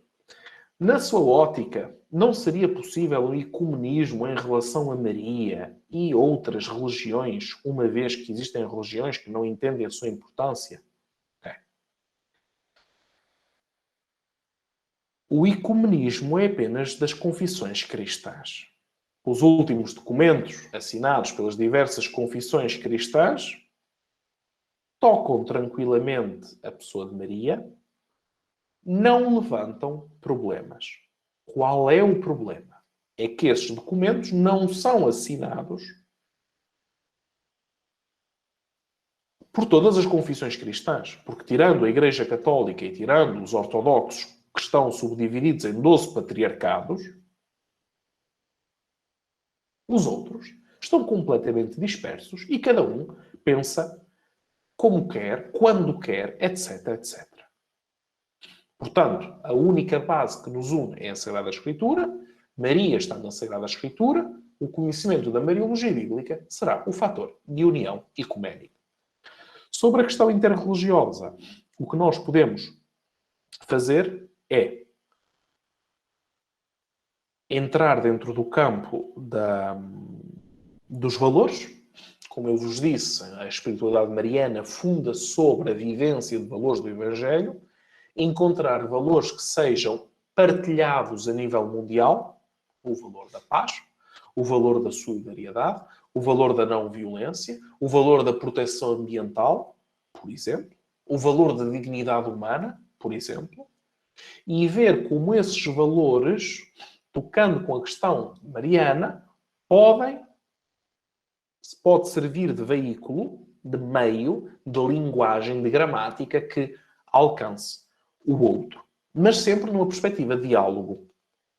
Speaker 1: na sua ótica, não seria possível um ecumenismo em relação a Maria e outras religiões, uma vez que existem religiões que não entendem a sua importância? Okay. O ecumenismo é apenas das confissões cristãs. Os últimos documentos assinados pelas diversas confissões cristãs tocam tranquilamente a pessoa de Maria, não levantam problemas. Qual é o problema? É que esses documentos não são assinados por todas as confissões cristãs, porque tirando a Igreja Católica e tirando os ortodoxos, que estão subdivididos em 12 patriarcados, os outros estão completamente dispersos e cada um pensa como quer, quando quer, etc, etc. Portanto, a única base que nos une é a Sagrada Escritura. Maria está na Sagrada Escritura. O conhecimento da Mariologia Bíblica será o fator de união ecuménica. Sobre a questão interreligiosa, o que nós podemos fazer é entrar dentro do campo dos valores. Como eu vos disse, a espiritualidade mariana funda sobre a vivência de valores do Evangelho, encontrar valores que sejam partilhados a nível mundial, o valor da paz, o valor da solidariedade, o valor da não-violência, o valor da proteção ambiental, por exemplo, o valor da dignidade humana, por exemplo, e ver como esses valores, tocando com a questão mariana, pode servir de veículo, de meio, de linguagem, de gramática que alcance o outro. Mas sempre numa perspectiva de diálogo.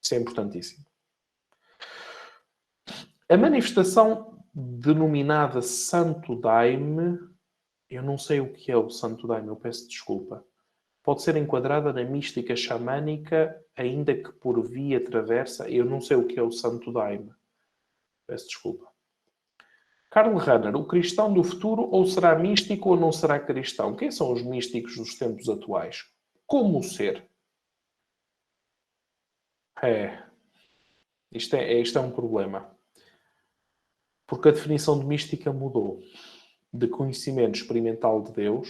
Speaker 1: Isso é importantíssimo. A manifestação denominada Santo Daime, eu não sei o que é o Santo Daime, eu peço desculpa. Pode ser enquadrada na mística xamânica, ainda que por via traversa. Eu não sei o que é o Santo Daime. Peço desculpa. Karl Rahner, o cristão do futuro ou será místico ou não será cristão? Quem são os místicos dos tempos atuais? Como ser? Isto é um problema. Porque a definição de mística mudou. De conhecimento experimental de Deus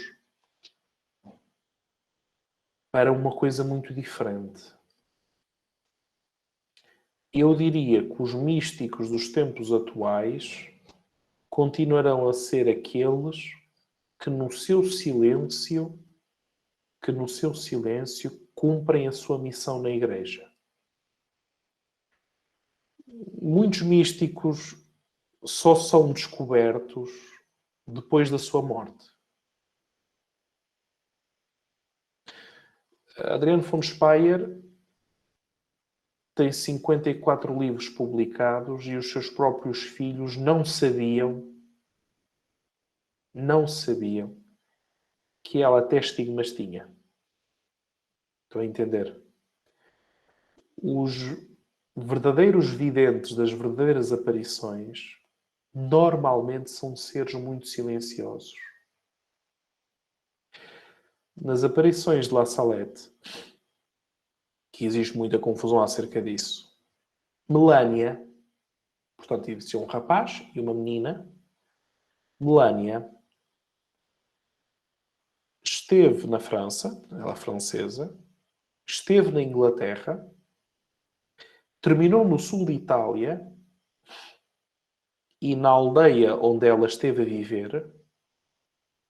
Speaker 1: para uma coisa muito diferente. Eu diria que os místicos dos tempos atuais continuarão a ser aqueles que no seu silêncio cumprem a sua missão na Igreja. Muitos místicos só são descobertos depois da sua morte. Adriano von Speyer tem 54 livros publicados e os seus próprios filhos não sabiam que ela até estigmas tinha. Estão a entender? Os verdadeiros videntes das verdadeiras aparições normalmente são seres muito silenciosos. Nas aparições de La Salette, que existe muita confusão acerca disso, Melania, portanto, existia um rapaz e uma menina. Melania esteve na França, ela é francesa, esteve na Inglaterra, terminou no sul de Itália e na aldeia onde ela esteve a viver,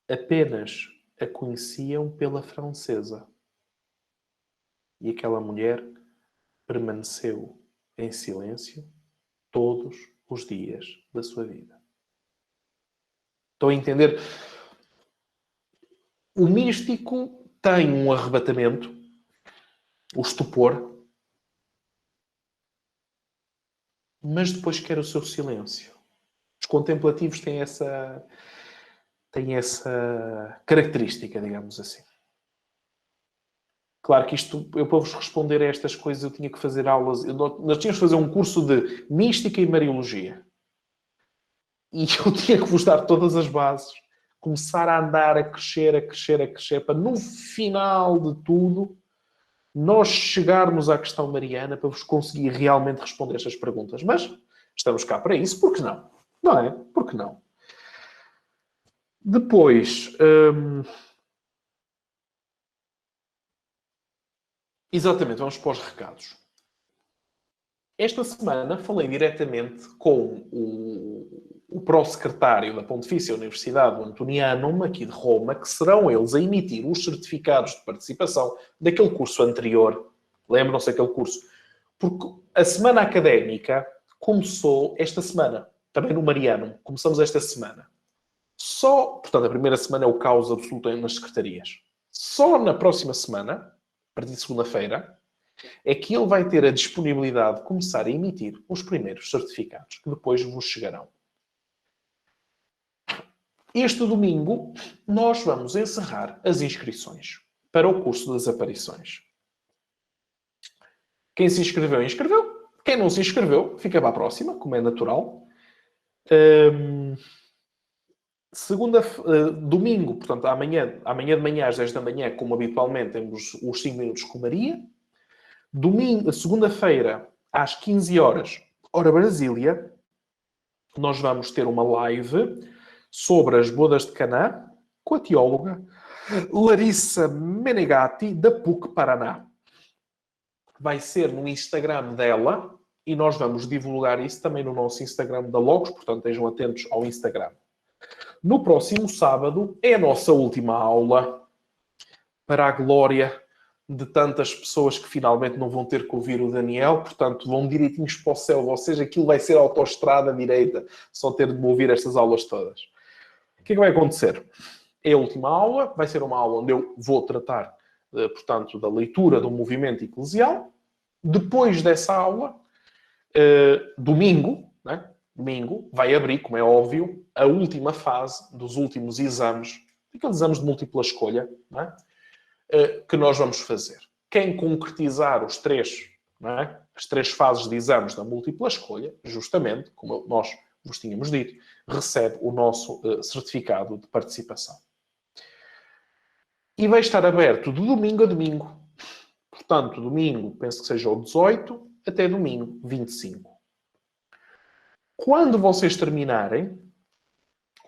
Speaker 1: apenas a conheciam pela francesa. E aquela mulher permaneceu em silêncio todos os dias da sua vida. Estão a entender? O místico tem um arrebatamento, o estupor, mas depois quer o seu silêncio. Os contemplativos têm essa característica, digamos assim. Claro que isto, eu para vos responder a estas coisas, eu tinha que fazer aulas. Nós tínhamos que fazer um curso de mística e mariologia. E eu tinha que vos dar todas as bases, começar a andar, a crescer, para no final de tudo, nós chegarmos à questão mariana para vos conseguir realmente responder estas perguntas. Mas estamos cá para isso, por que não? Não é? Por que não? Depois, exatamente, vamos para os recados. Esta semana falei diretamente com o pró-secretário da Pontifícia Universidade, o Antonianum, aqui de Roma, que serão eles a emitir os certificados de participação daquele curso anterior. Lembram-se daquele curso? Porque a semana académica começou esta semana, também no Marianum. Começamos esta semana. Portanto, a primeira semana é o caos absoluto nas secretarias. Só na próxima semana, a partir de segunda-feira, é que ele vai ter a disponibilidade de começar a emitir os primeiros certificados, que depois vos chegarão. Este domingo, nós vamos encerrar as inscrições para o curso das aparições. Quem se inscreveu, inscreveu. Quem não se inscreveu, fica para a próxima, como é natural. Domingo, portanto, amanhã de manhã às 10 da manhã, como habitualmente, temos os 5 minutos com Maria. Segunda-feira, às 15 horas, hora Brasília, nós vamos ter uma live sobre as bodas de Caná com a teóloga Larissa Menegatti, da PUC Paraná. Vai ser no Instagram dela e nós vamos divulgar isso também no nosso Instagram da Logos, portanto, estejam atentos ao Instagram. No próximo sábado é a nossa última aula para a glória de tantas pessoas que finalmente não vão ter que ouvir o Daniel, portanto, vão direitinhos para o céu. Ou seja, aquilo vai ser autoestrada direita, só ter de ouvir estas aulas todas. O que é que vai acontecer? É a última aula, vai ser uma aula onde eu vou tratar, portanto, da leitura do movimento eclesial. Depois dessa aula, domingo, né? Domingo, vai abrir, como é óbvio, a última fase dos últimos exames, aqueles exames de múltipla escolha, não é? Que nós vamos fazer. Quem concretizar os três, não é? As três fases de exames da múltipla escolha, justamente, como nós vos tínhamos dito, recebe o nosso certificado de participação. E vai estar aberto de domingo a domingo. Portanto, domingo, penso que seja o 18, até domingo, 25. Quando vocês terminarem,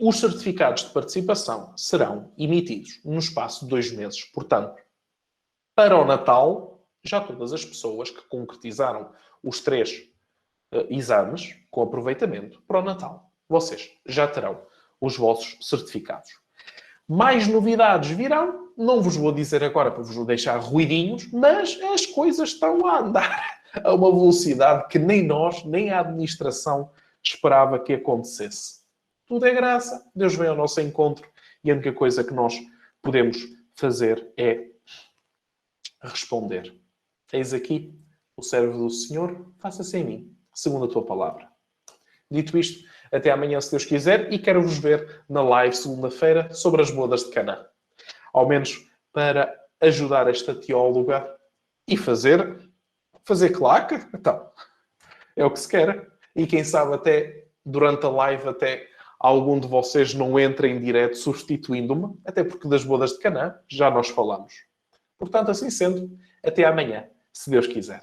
Speaker 1: os certificados de participação serão emitidos no espaço de 2 meses. Portanto, para o Natal, já todas as pessoas que concretizaram os 3 exames com aproveitamento para o Natal, vocês já terão os vossos certificados. Mais novidades virão. Não vos vou dizer agora para vos deixar ruidinhos, mas as coisas estão a andar a uma velocidade que nem nós, nem a administração esperava que acontecesse. Tudo é graça. Deus vem ao nosso encontro e a única coisa que nós podemos fazer é responder. Eis aqui o servo do Senhor, faça-se em mim, segundo a tua palavra. Dito isto, até amanhã, se Deus quiser, e quero-vos ver na live segunda-feira sobre as bodas de Caná. Ao menos para ajudar esta teóloga e fazer Fazer claque? Então, é o que se quer. E quem sabe até durante a live, até algum de vocês não entra em direto substituindo-me, até porque das bodas de Canaã já nós falamos. Portanto, assim sendo, até amanhã, se Deus quiser.